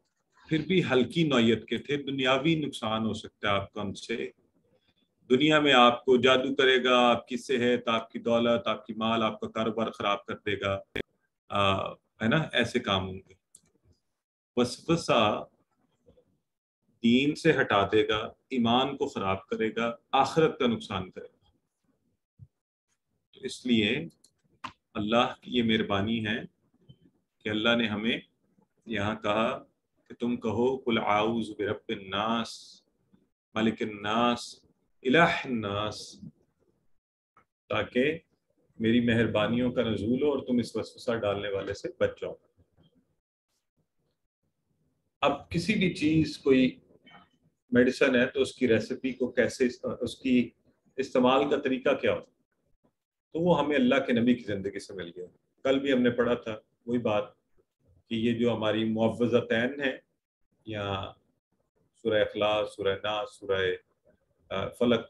S1: پھر بھی ہلکی نوعیت کے تھے، دنیاوی نقصان ہو سکتا ہے آپ کا ان سے، دنیا میں آپ کو جادو کرے گا، آپ کی صحت، آپ کی دولت، آپ کی مال، آپ کا کاروبار خراب کر دے گا، ہے نا، ایسے کام ہوں گے۔ وسوسہ دین سے ہٹا دے گا، ایمان کو خراب کرے گا، آخرت کا نقصان کرے گا۔ تو اس لیے اللہ کی یہ مہربانی ہے کہ اللہ نے ہمیں یہاں کہا کہ تم کہو قل اعوذ برب الناس ملک الناس الہ الناس، تاکہ میری مہربانیوں کا نزول ہو اور تم اس وسوسہ ڈالنے والے سے بچ جاؤ۔ اب کسی بھی چیز، کوئی میڈیسن ہے تو اس کی ریسیپی کو کیسے، اس کی استعمال کا طریقہ کیا ہو، تو وہ ہمیں اللہ کے نبی کی زندگی سے مل گیا۔ کل بھی ہم نے پڑھا تھا وہی بات کہ یہ جو ہماری معوذتین ہیں، یا سورہ اخلاص، سورہ ناس، سورہ فلق،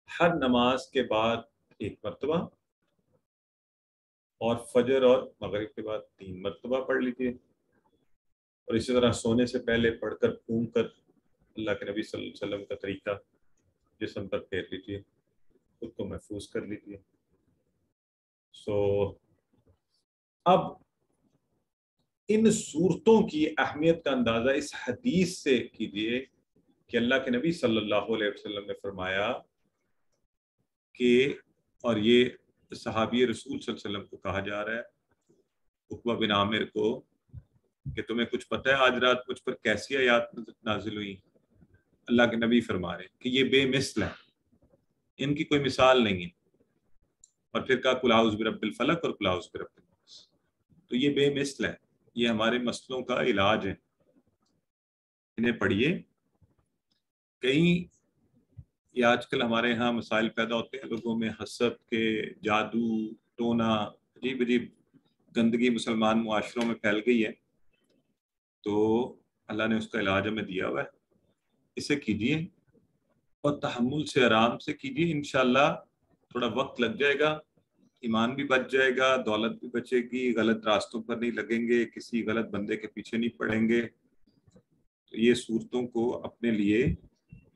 S1: ہر نماز کے بعد ایک مرتبہ، اور فجر اور مغرب کے بعد 3 مرتبہ پڑھ لیجیے، اور اسی طرح سونے سے پہلے پڑھ کر پھونک کر اللہ کے نبی صلی اللہ علیہ وسلم کا طریقہ جسم پر پھیر لیجیے، خود کو محفوظ کر لیجیے۔ اب ان صورتوں کی اہمیت کا اندازہ اس حدیث سے کیجیے کہ اللہ کے نبی صلی اللہ علیہ وسلم نے فرمایا کہ، اور یہ صحابی رسول صلی اللہ علیہ وسلم کو کہا جا رہا ہے، عقبہ بن عامر کو، کہ تمہیں کچھ پتہ ہے آج رات مجھ پر کیسی آیات نازل ہوئی؟ اللہ کے نبی فرما رہے ہیں کہ یہ بے مثل ہیں، ان کی کوئی مثال نہیں ہے، اور پھر کہا قل اعوذ برب الفلق اور قل اعوذ برب الناس، تو یہ بے مثل ہے، یہ ہمارے مسئلوں کا علاج ہے، انہیں پڑھیے۔ کئی یہ آج کل ہمارے ہاں مسائل پیدا ہوتے ہیں لوگوں میں، حسد کے، جادو ٹونا، عجیب عجیب گندگی مسلمان معاشروں میں پھیل گئی ہے، تو اللہ نے اس کا علاج ہمیں دیا ہوا ہے، اسے کیجیے اور تحمل سے آرام سے کیجیے، انشاءاللہ تھوڑا وقت لگ جائے گا، ایمان بھی بچ جائے گا، دولت بھی بچے گی، غلط راستوں پر نہیں لگیں گے، کسی غلط بندے کے پیچھے نہیں پڑیں گے۔ تو یہ صورتوں کو اپنے لیے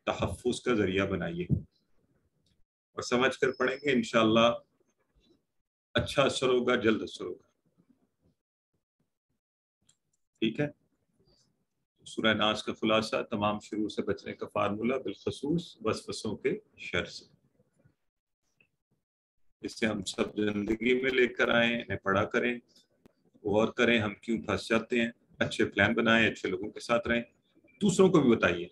S1: تحفظ کا ذریعہ بنائیے اور سمجھ کر پڑھیں گے، انشاءاللہ اچھا اثر ہوگا، جلد اثر ہوگا۔ ٹھیک ہے، سورہ ناس کا خلاصہ، تمام شرور سے بچنے کا فارمولہ، بالخصوص وسوسوں کے شر سے، اس سے ہم سب زندگی میں لے کر آئیں، انہیں پڑھا کریں، غور کریں ہم کیوں پھنس جاتے ہیں، اچھے پلان بنائیں، اچھے لوگوں کے ساتھ رہیں، دوسروں کو بھی بتائیے۔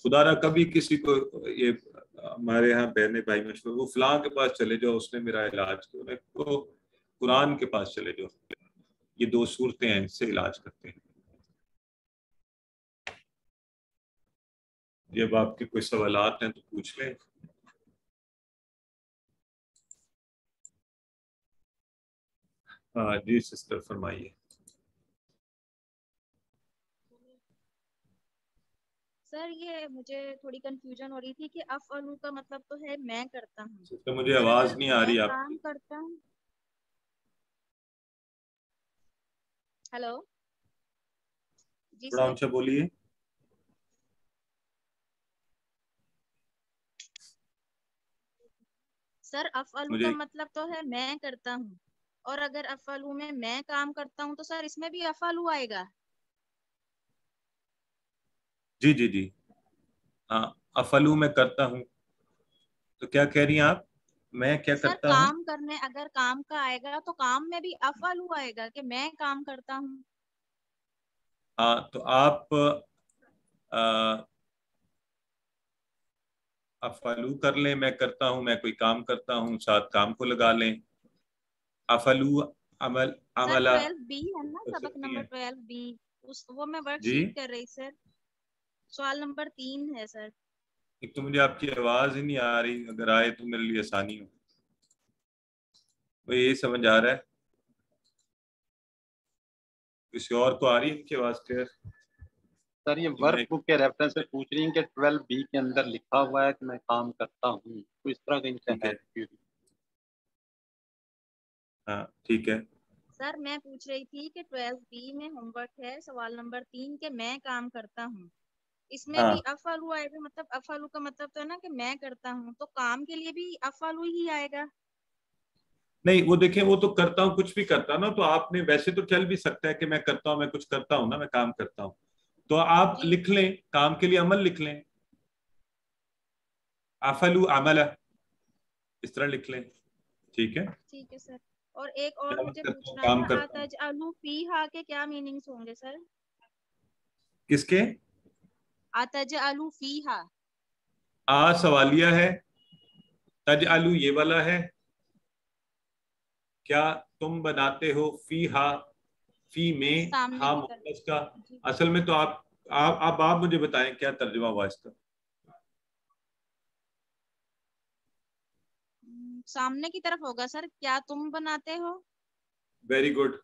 S1: خدا را کبھی کسی کو، یہ ہمارے ہاں بہن بھائی مشورہ، وہ فلاں کے پاس چلے جاؤ اس نے میرا علاج کیا، تو قرآن کے پاس چلے جاؤ، یہ 2 صورتیں ہیں، اس سے علاج کرتے ہیں۔ جب آپ کے کوئی سوالات ہیں تو پوچھ لیں۔ ہاں جی سسٹر فرمائیے۔
S2: سر یہ مجھے تھوڑی کنفیوژن ہو رہی تھی کہ افعلوا کا مطلب تو ہے میں کرتا ہوں،
S1: سسٹر مجھے
S2: اور
S1: آواز
S2: اگر
S1: نہیں آ
S2: میں
S1: رہی آپ کی۔
S2: کام کرتا ہوں، ہیلو جی
S1: تھوڑا
S2: سر،
S1: اونچا بولیے۔
S2: سر افعلوا کا
S1: مجھے
S2: مطلب تو ہے میں کرتا ہوں، اور اگر افعلوا میں کام کرتا ہوں تو سر اس میں بھی افعلوا آئے گا؟
S1: جی جی جی، ہاں، افعلوا میں کرتا ہوں، تو کیا کہہ رہی ہیں آپ؟ میں کیا
S2: سر
S1: کرتا ہوں؟
S2: کام کرنے اگر کام کا آئے گا تو کام میں بھی افعلوا آئے گا کہ میں کام کرتا ہوں؟
S1: ہاں تو آپ افعلوا کر لیں، میں کرتا ہوں، میں کوئی کام کرتا ہوں، ساتھ کام کو لگا لیں، افعلوا عمل
S2: سر
S1: عملہ
S2: 12B ہے نا،
S1: کر
S2: سبق
S1: سکتی
S2: نمبر
S1: ہیں۔
S2: 12B، وہ میں ورک
S1: جی،
S2: شیٹ کر رہی سر، سوال نمبر 3 ہے سر۔
S1: ایک تو مجھے آپ کی آواز ہی نہیں آ رہی، اگر آئے تو میرے لیے آسانی ہو۔ وہ یہی سمجھ آ رہا ہے، کسی اور کو آ رہی ہے ان کی آواز کلیئر؟
S3: سر یہ ورک بک کے ریفرنس سے پوچھ رہی ہیں کہ 12B کے اندر لکھا ہوا ہے کہ میں کام کرتا ہوں، تو اس طرح کا ان کا
S1: ٹھیک
S3: ہے۔
S1: ہے، ہاں ٹھیک ہے۔
S2: سر میں پوچھ رہی تھی کہ 12B میں ہوم ورک ہے سوال نمبر 3 کہ میں کام کرتا ہوں، اس میں بھی افعلو آئے گا، مطلب افعلو کا مطلب تو ہے نا کہ میں کرتا ہوں، تو کام کے لیے بھی افعلو ہی آئے گا؟
S1: نہیں وہ دیکھیں، وہ تو کرتا ہوں کچھ بھی کرتا ہوں نا، تو آپ نے ویسے تو چل بھی سکتا ہے کہ میں کرتا ہوں، میں کچھ کرتا ہوں نا، میں کام کرتا ہوں، تو آپ
S2: جی
S1: لکھ لیں کام کے لیے عمل لکھ لیں، افعلو عملہ اس طرح لکھ لیں، ٹھیک ہے؟
S2: ٹھیک ہے سر. اور ایک اور
S1: میں
S2: مجھے
S1: کرتا ہوں،
S2: پوچھنا
S1: کام
S2: تھا،
S1: کرتا ہوں.
S2: اتجعلوا فیہا کے کیا میننگز ہوں گے سر؟
S1: کس کے؟
S2: اتجعلوا فیہا.
S1: سوالیہ ہے، تجعلو یہ والا ہے، کیا تم بناتے ہو، فیہا فی میں،
S2: سامنے
S1: ہاں
S2: کی طرف.
S1: مؤنث کا.
S2: جی
S1: اصل میں تو آپ مجھے بتائیں کیا ترجمہ ہوا اس کا؟
S2: سامنے کی طرف ہوگا سر، کیا تم بناتے ہو.
S1: Very good.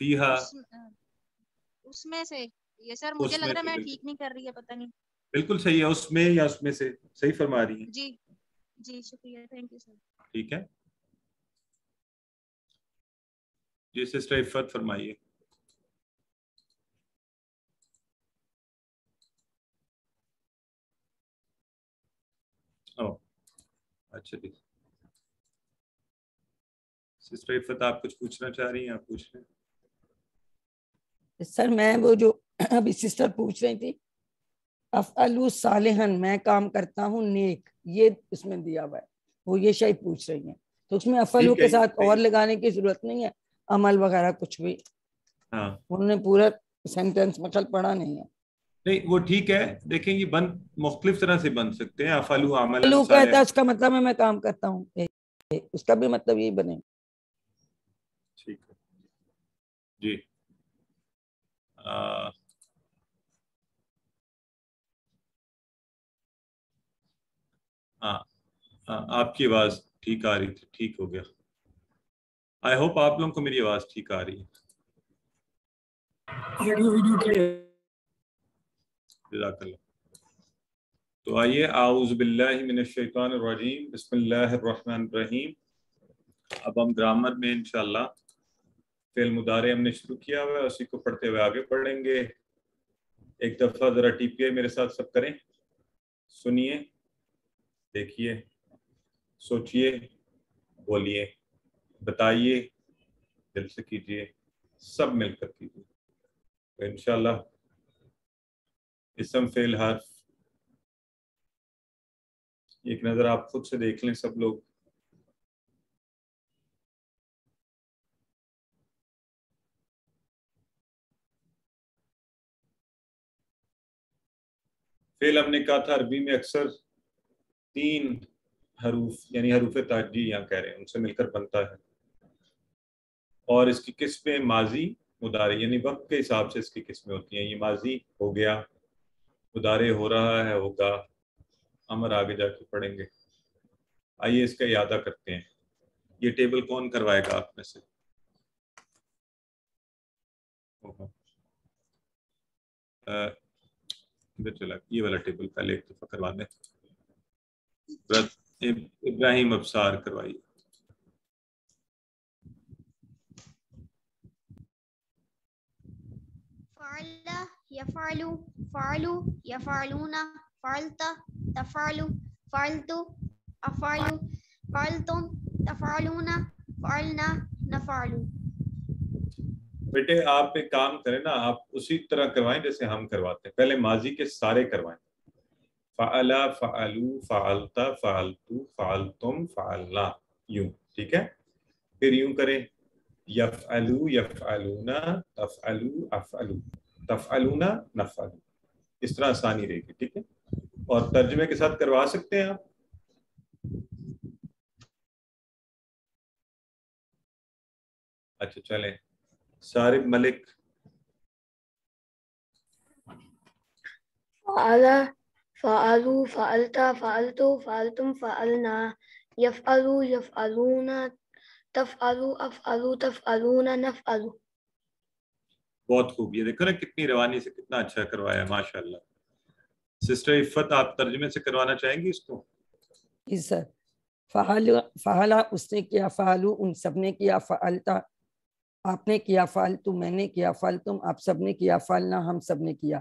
S1: فیہا
S2: اس میں سے. یہ سر مجھے
S1: اس
S2: لگ
S1: میں
S2: رہا ہے
S1: سے،
S2: میں
S1: بالکل
S2: ٹھیک نہیں کر رہی ہے، پتہ نہیں.
S1: بالکل صحیح ہے، اس میں یا اس میں سے، صحیح فرما رہی ہیں.
S2: جی جی شکریہ، تھینک یو سر.
S1: ٹھیک ہے جی سسٹر عفت فرمائیے. اچھا جی سسٹر عفت آپ کچھ پوچھنا چاہ رہی ہیں؟ آپ پوچھ رہے ہیں.
S4: سر میں وہ جو ابھی سسٹر پوچھ رہی تھی، افعلوا صالحا میں کام کرتا ہوں نیک، یہ اس میں دیا ہوا ہے، وہ یہ شاید پوچھ رہی ہیں، تو اس میں افعلوا کے ساتھ اور لگانے کی ضرورت نہیں ہے، عمل وغیرہ کچھ بھی.
S1: ہاں
S4: انہوں نے پورا سینٹینس مکل پڑھا نہیں ہے.
S1: نہیں وہ ٹھیک ہے، دیکھیں یہ مختلف طرح سے بن سکتے ہیں. افعلوا عملا
S4: افعلوا کہتا ہے
S1: صالحا،
S4: اس کا مطلب ہے میں کام کرتا ہوں، اس کا بھی مطلب یہی بنے.
S1: ٹھیک ہے جی. ہاں آپ کی آواز ٹھیک آ رہی تھی، ٹھیک ہو گیا. آئی ہوپ آپ لوگوں کو میری آواز ٹھیک آ رہی ہے. جزاک اللہ. تو آئیے، اعوذ باللہ من الشیطان الرجیم، بسم اللہ الرحمن الرحیم. اب ہم گرامر میں انشاءاللہ فعل مضارع ہم نے شروع کیا ہوا ہے، اسی کو پڑھتے ہوئے آگے پڑھیں گے. ایک دفعہ ذرا ٹی پی آئی میرے ساتھ سب کریں، سنیے، دیکھیے، سوچئے، بولیے، بتائیے، دل سے کیجئے، سب مل کر کیجئے. تو انشاءاللہ اسم فعل حرف ایک نظر آپ خود سے دیکھ لیں سب لوگ. فعل ہم نے کہا تھا عربی میں اکثر 3 حروف یعنی حروف تہجی یہاں کہہ رہے ہیں ان سے مل کر بنتا ہے، اور اس کی قسمیں ماضی، مضارع یعنی وقت کے حساب سے اس کی قسمیں ہوتی ہیں. یہ ماضی ہو گیا، مضارع ہو رہا ہے، ہوگا، امر آگے جا کے پڑھیں گے. آئیے اس کا اعادہ کرتے ہیں. یہ ٹیبل کون کروائے گا آپ میں سے؟ ادھر چلا، یہ والا ٹیبل پہلے ایک دفعہ کروا دیں. ابراہیم ابصار کروائیے.
S5: فعل يفعل فعلوا يفعلون فعلت تفعل فعلت أفعل فعلتم تفعلون فعلنا نفعل.
S1: بیٹے آپ ایک کام کریں نا، آپ اسی طرح کروائیں جیسے ہم کرواتے ہیں. پہلے ماضی کے سارے کروائیں، فعلا، فعلو، فعلتا، فعلتو، فعلتم، فعلنا، یوں، ٹھیک ہے؟ پھر یوں کریں، یفعلو، یفعلون، تفعلو، افعلو، تفعلون، نفعلو. اس طرح آسانی رہے گی، ٹھیک ہے؟ اور ترجمے کے ساتھ کروا سکتے ہیں آپ. اچھا چلیں، صارب ملک.
S6: فعل فعلوا فعلت فعلتو فعلتم فعلنا يفعلوا يفعلون تفعلوا افعلوا تفعلون نفعل.
S1: بہت خوب، یہ دیکھو نا کتنی روانی سے کتنا اچھا کروایا، ماشاءاللہ. سسٹر عفت آپ ترجمے سے کروانا چاہیں گی اس کو؟
S4: جی سر. فعلا اس نے کیا، فعلو ان سب نے کیا، فعلتا آپ نے کیا، فعلتو میں نے کیا، فعلتم آپ سب نے کیا، فعلنا ہم سب نے کیا.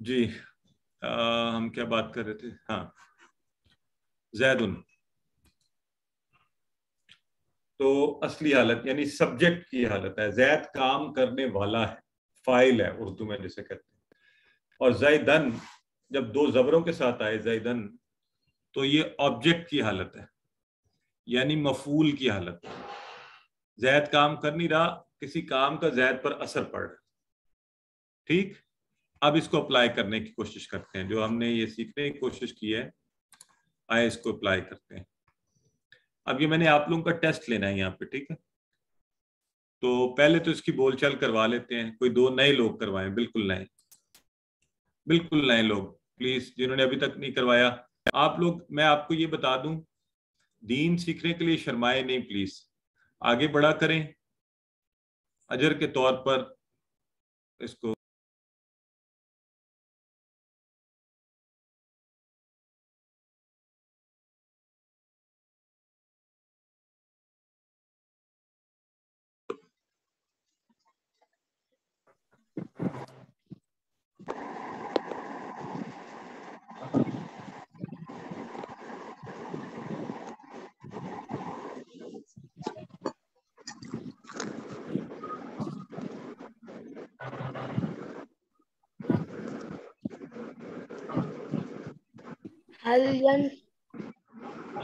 S1: جی ہم کیا بات کر رہے تھے؟ ہاں زیدن، تو اصلی حالت یعنی سبجیکٹ کی حالت ہے، زید کام کرنے والا ہے، فاعل ہے اردو میں جسے کہتے ہیں. اور زیدن جب دو زبروں کے ساتھ آئے زیدن تو یہ آبجیکٹ کی حالت ہے، یعنی مفعول کی حالت ہے. زید کام کر نہیں رہا، کسی کام کا زید پر اثر پڑ رہا. ٹھیک، اب اس کو اپلائی کرنے کی کوشش کرتے ہیں، جو ہم نے یہ سیکھنے کی کوشش کی ہے آئے اس کو اپلائی کرتے ہیں. اب یہ میں نے آپ لوگوں کا ٹیسٹ لینا ہے یہاں پہ، ٹھیک ہے؟ تو پہلے تو اس کی بول چال کروا لیتے ہیں. کوئی 2 نئے لوگ کروائیں، بالکل نئے لوگ پلیز، جنہوں نے ابھی تک نہیں کروایا. آپ لوگ، میں آپ کو یہ بتا دوں، دین سیکھنے کے لیے شرمائے نہیں پلیز، آگے بڑھا کریں اجر کے طور پر اس کو.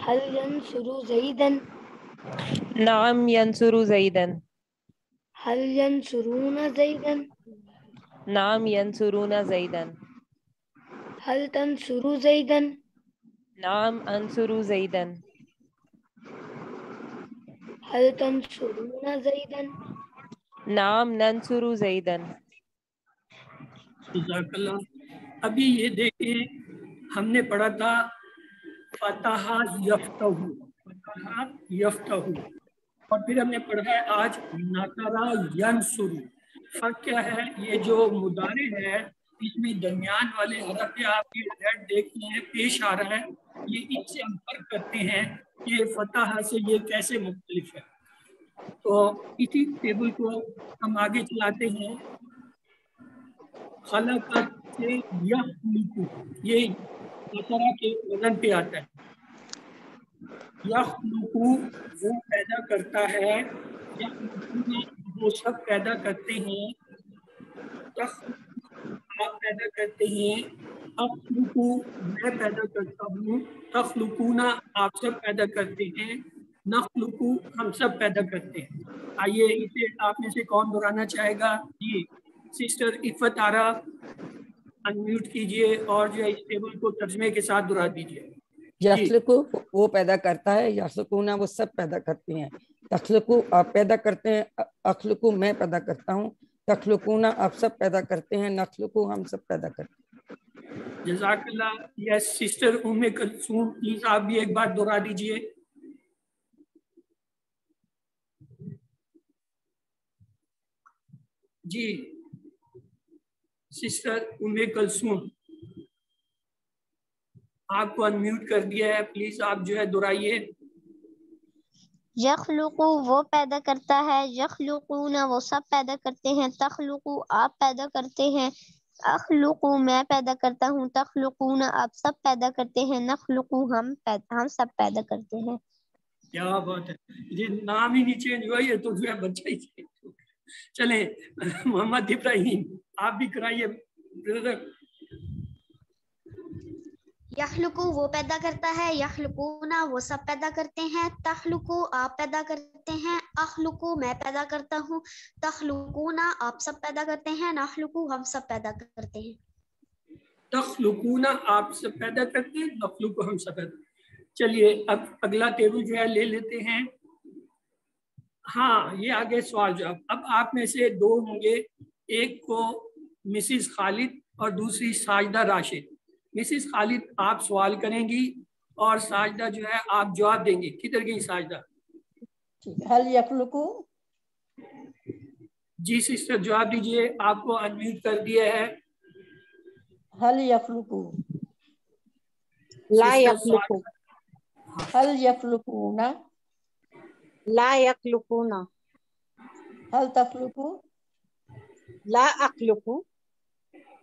S6: هل ينصر زيدا؟
S7: نعم ينصر زيدا.
S6: هل ينصرون زيدا؟
S7: نعم ينصرون زيدا.
S6: هل تنصر زيدا؟
S7: نعم أنصر زيدا.
S6: هل تنصرون زيدا؟
S7: نعم ننصر زيدا.
S8: جزاک اللہ. ابھی یہ دیکھیں ہم نے پڑھا تھا فتح یفتح، فتح یفتح، اور پھر ہم نے پڑھا ہے آج نصر ینصر. فرق کیا ہے؟ یہ جو مضارع ہے اس میں درمیان والے حرف پہ آپ یہ ریڈ دیکھتے ہیں پیش آ رہا ہے، یہ اس سے ہم فرق کرتے ہیں کہ فتح سے یہ کیسے مختلف ہے. تو اسی ٹیبل کو ہم آگے چلاتے ہیں. خلق سے یخلق، یہ طرح کے وزن پہ آتا ہے. یخلق وہ پیدا کرتا ہے، یخلقون وہ سب پیدا کرتے ہیں، تخلق آپ پیدا کرتے ہیں، اخلق میں پیدا کرتا ہوں، تخلقون آپ سب پیدا کرتے ہیں، نخلق ہم سب پیدا کرتے ہیں. آئیے اسے آپ میں سے کون دہرانا چاہے گا؟ جی سسٹر عفت آرا انمیوٹ کیجئے اور جو ہے اس ٹیبل کو ترجمے کے ساتھ دہرا دیجئے.
S4: یخلقو وہ پیدا کرتا ہے، یخلقونا وہ سب پیدا کرتے ہیں، تخلقو آپ پیدا کرتے ہیں، اخلقو میں پیدا کرتا ہوں، تخلقونا آپ سب پیدا کرتے ہیں، نخلقو ہم سب پیدا کرتے ہیں.
S8: جزاک اللہ. یس سسٹر ام کلثوم پلیز آپ بھی ایک بار دہرا دیجئے. جی سسٹر ام کلثوم آپ کو انمیوٹ کر دیا ہے، پلیز آپ جو ہے دہرائیے.
S5: یخلقو وہ پیدا کرتا ہے، یخلقون وہ سب پیدا کرتے ہیں، تخلقو آپ پیدا کرتے ہیں، اخلقو میں پیدا کرتا ہوں، تخلقون آپ سب پیدا کرتے ہیں، نخلقو ہم سب پیدا کرتے ہیں.
S8: کیا بات ہے، یہ نام ہی نہیں چینج ہوا، یہ تو جو ہے بچہ ہی چینج ہو گیا. چلیں محمد ابراہیم آپ بھی کرائیے.
S9: یخلقو وہ پیدا کرتا ہے، یخلقونا وہ سب پیدا کرتے ہیں، تخلقو آپ پیدا کرتے ہیں، اخلقو میں پیدا کرتا ہوں، تخلقونا آپ سب پیدا کرتے ہیں، نخلقو ہم سب پیدا کرتے ہیں.
S8: تخلقونا آپ سب پیدا کرتے ہیں، نخلقو ہم سب پیدا کرتے ہیں. چلیے اب اگلا ٹیبل جو ہے لے لیتے ہیں. ہاں یہ آگے سوال جواب. اب آپ میں سے 2 ہوں گے، ایک کو مسز خالد اور دوسری ساجدہ راشد. مسز خالد آپ سوال کریں گی اور ساجدہ جو ہے آپ جواب دیں گی. کدھر گئی ساجدہ؟
S10: حل یخلقو.
S8: جی سسٹر جواب دیجئے، آپ کو انمیوٹ کر دیا ہے.
S10: حل یخلقو.
S11: لا یخلقو.
S10: حل یخلقون.
S11: لا یخلقون.
S10: حل تخلقو.
S11: لا اخلقو.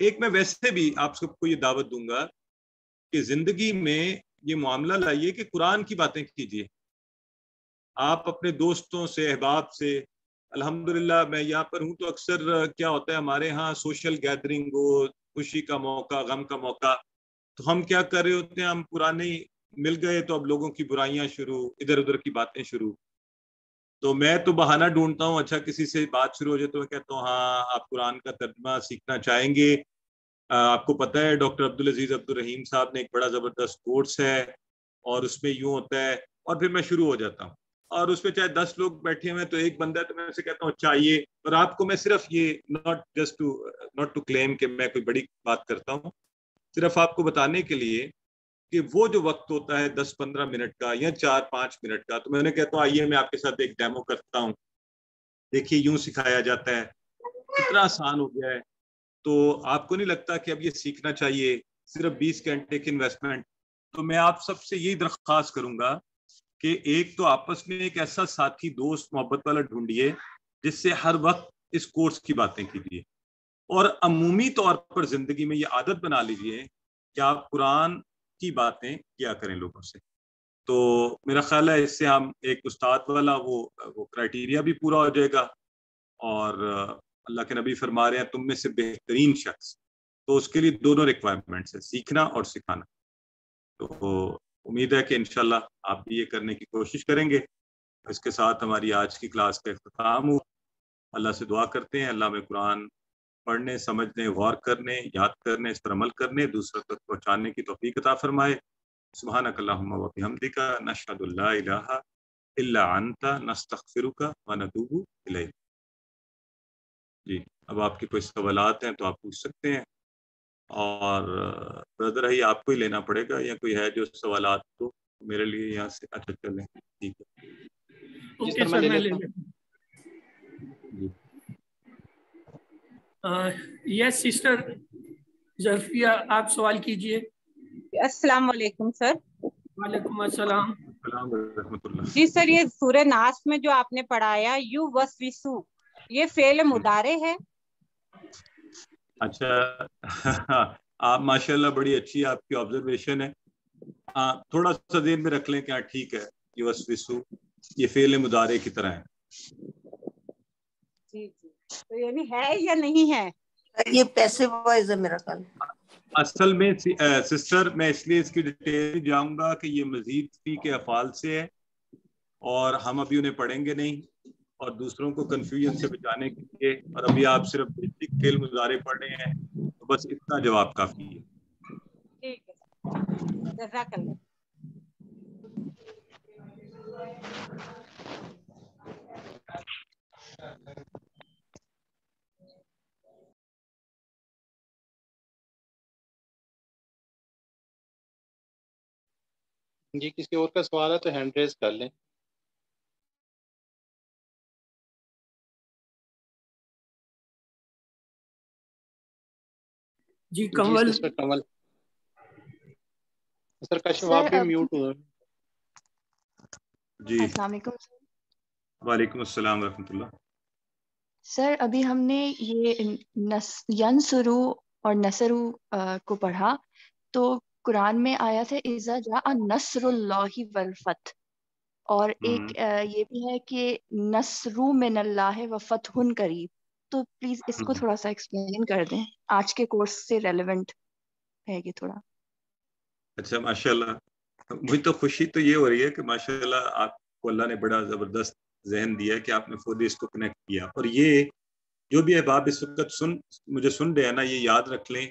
S1: ایک میں ویسے بھی آپ سب کو یہ دعوت دوں گا کہ زندگی میں یہ معاملہ لائیے کہ قرآن کی باتیں کیجیے. آپ اپنے دوستوں سے, احباب سے, الحمدللہ میں یہاں پر ہوں تو اکثر کیا ہوتا ہے ہمارے ہاں سوشل گیدرنگ ہو, خوشی کا موقع, غم کا موقع, تو ہم کیا کر رہے ہوتے ہیں, ہم پرانے مل گئے تو اب لوگوں کی برائیاں شروع, ادھر ادھر کی باتیں شروع. تو میں تو بہانہ ڈھونڈتا ہوں, اچھا کسی سے بات شروع ہو جائے تو میں کہتا ہوں ہاں آپ قرآن کا ترجمہ سیکھنا چاہیں گے. آپ کو پتہ ہے ڈاکٹر عبدالعزیز عبدالرحیم صاحب نے ایک بڑا زبردست کورس ہے اور اس میں یوں ہوتا ہے, اور پھر میں شروع ہو جاتا ہوں اور اس میں چاہے 10 لوگ بیٹھے ہوئے تو ایک بندہ ہے تو میں اسے کہتا ہوں چاہیے. اور آپ کو میں صرف یہ ناٹ ٹو کلیم کہ میں کوئی بڑی بات کرتا ہوں, صرف آپ کو بتانے کے لیے کہ وہ جو وقت ہوتا ہے 10-15 منٹ کا یا 4-5 منٹ کا, تو میں انہیں کہتا ہوں آئیے میں آپ کے ساتھ ایک ڈیمو کرتا ہوں, دیکھیے یوں سکھایا جاتا ہے, کتنا آسان ہو گیا ہے. تو آپ کو نہیں لگتا کہ اب یہ سیکھنا چاہیے, صرف 20 گھنٹے کی انویسٹمنٹ. تو میں آپ سب سے یہی درخواست کروں گا کہ ایک تو آپس میں ایک ایسا ساتھی دوست محبت والا ڈھونڈیے جس سے ہر وقت اس کورس کی باتیں کیجیے, اور عمومی طور پر زندگی میں یہ عادت بنا لیجیے کہ آپ قرآن کی باتیں کیا کریں لوگوں سے. تو میرا خیال ہے اس سے ہم ایک استاد والا وہ کرائٹیریا بھی پورا ہو جائے گا, اور اللہ کے نبی فرما رہے ہیں تم میں سے بہترین شخص, تو اس کے لیے دونوں ریکوائرمنٹس ہیں, سیکھنا اور سکھانا. تو امید ہے کہ انشاءاللہ آپ بھی یہ کرنے کی کوشش کریں گے. اس کے ساتھ ہماری آج کی کلاس کا اختتام ہو. اللہ سے دعا کرتے ہیں اللہ میں قرآن پڑھنے, سمجھنے, غور کرنے, یاد کرنے, اس پر عمل کرنے, دوسروں تک پہنچانے کی توفیق عطا فرمائے. سبحانک اللہم و بحمدک نشہد ان لا الہ الا انت نستغفرک و نتوب الیک. جی اب آپ کے کوئی سوالات ہیں تو آپ پوچھ سکتے ہیں, اور بردر ہے آپ کو ہی لینا پڑے گا یا کوئی ہے جو سوالات تو میرے لیے یہاں سے. اچھا چلیں ٹھیک ہے.
S8: اوکے سر میں لے لیتا
S1: جی
S8: یس سسٹر ظرفیہ آپ سوال کیجئے.
S11: السلام علیکم سر.
S8: وعلیکم السلام.
S1: السلام ورحمۃ اللہ.
S11: جی سر یہ سورہ ناس میں جو آپ نے پڑھایا یو وسوسو, یہ فعل مضارع ہے؟
S1: اچھا آپ ماشاءاللہ بڑی اچھی آپ کی آبزرویشن ہے. تھوڑا سا ذہن میں رکھ لیں کہ ٹھیک ہے یو وسوسو یہ فعل مضارع کی طرح ہے.
S11: جی جی تو یعنی ہے یا نہیں ہے؟
S12: یہ پیسے وائز ہے میرا خیال.
S1: اصل میں سسٹر میں اس لیے اس کی ڈیٹیل جاؤں گا کہ یہ مزید فی کے افعال سے ہے اور ہم ابھی انہیں پڑھیں گے نہیں, اور دوسروں کو کنفیوژن سے بچانے کے لیے, اور ابھی آپ صرف بیسک فعل مضارع پڑھ رہے ہیں تو بس اتنا جواب کافی ہے.
S11: ٹھیک ہے جزاک اللہ.
S3: جی کسی اور کا سوال ہے تو ہینڈ ریز کر لیں.
S8: جی کنول.
S3: سسٹر کنول. سر کشف
S13: سر
S3: آپ بھی میوٹ ہو.
S1: جی
S13: السلام علیکم.
S1: وعلیکم السلام ورحمۃ اللہ.
S13: سر ابھی ہم نے یہ ینسرو اور نصرو کو پڑھا, تو قرآن میں آیا تھا اذا جاء نصر اللہ والفتح, اور ایک یہ بھی ہے کہ نصر من اللہ و فتح قریب. تو پلیز اس کو تھوڑا سا ایکسپلین کر دیں, آج کے کورس سے ریلیونٹ ہے یہ تھوڑا.
S1: اچھا ماشاءاللہ, مجھے تو خوشی تو یہ ہو رہی ہے کہ ماشاءاللہ آپ کو اللہ نے بڑا زبردست ذہن دیا کہ آپ نے خود اس کو کنیکٹ کیا. اور یہ جو بھی احباب اس وقت مجھے سن رہے ہیں نا, یہ یاد رکھ لیں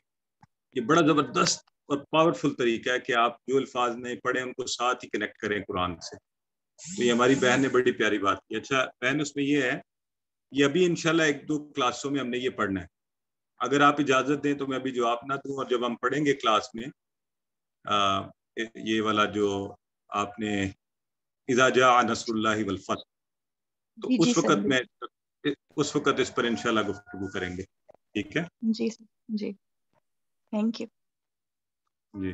S1: یہ بڑا زبردست اور پاورفل طریقہ ہے کہ آپ جو الفاظ نہیں پڑھیں ان کو ساتھ ہی کنیکٹ کریں قرآن سے. تو یہ ہماری بہن نے بڑی پیاری بات کی. اچھا بہن اس میں یہ ہے, یہ ابھی انشاءاللہ 1-2 کلاسوں میں ہم نے یہ پڑھنا ہے. اگر آپ اجازت دیں تو میں ابھی جواب نہ دوں, اور جب ہم پڑھیں گے کلاس میں یہ والا جو آپ نے اذا جاء نصر اللہ والفتح, تو
S13: جی
S1: اس وقت اس پر انشاءاللہ گفتگو کریں گے. ٹھیک ہے
S13: جی جی تھینک یو.
S1: جی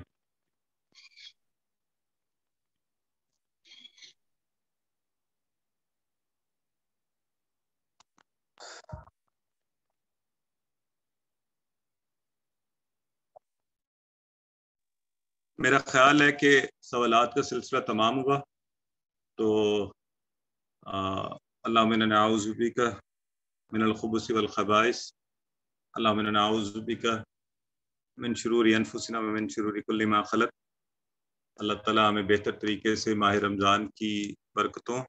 S1: میرا خیال ہے کہ سوالات کا سلسلہ تمام ہوا، تو اللہم انا نعوذ بک من الخبث والخبائث، اللہم انا نعوذ بک من شرور انفسنا ومن شرور کل ما خلق۔ اللہ تعالیٰ ہمیں بہتر طریقے سے ماہ رمضان کی برکتوں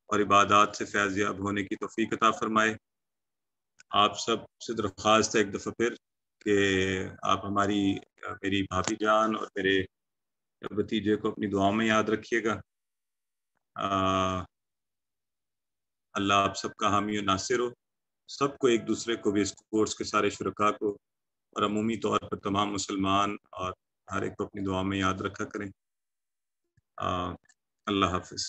S1: اور عبادات سے فیض یاب ہونے کی توفیق عطا فرمائے۔ آپ سب سے درخواست ہے ایک دفعہ پھر کہ آپ میری بھابھی جان اور میرے بھتیجے کو اپنی دعاؤں میں یاد رکھیے گا۔ اللہ آپ سب کا حامی و ناصر ہو، سب کو، ایک دوسرے کو بھی، اس کورس کے سارے شرکاء کو، اور عمومی طور پر تمام مسلمان اور ہر ایک کو اپنی دعا میں یاد رکھا کریں۔ اللہ حافظ۔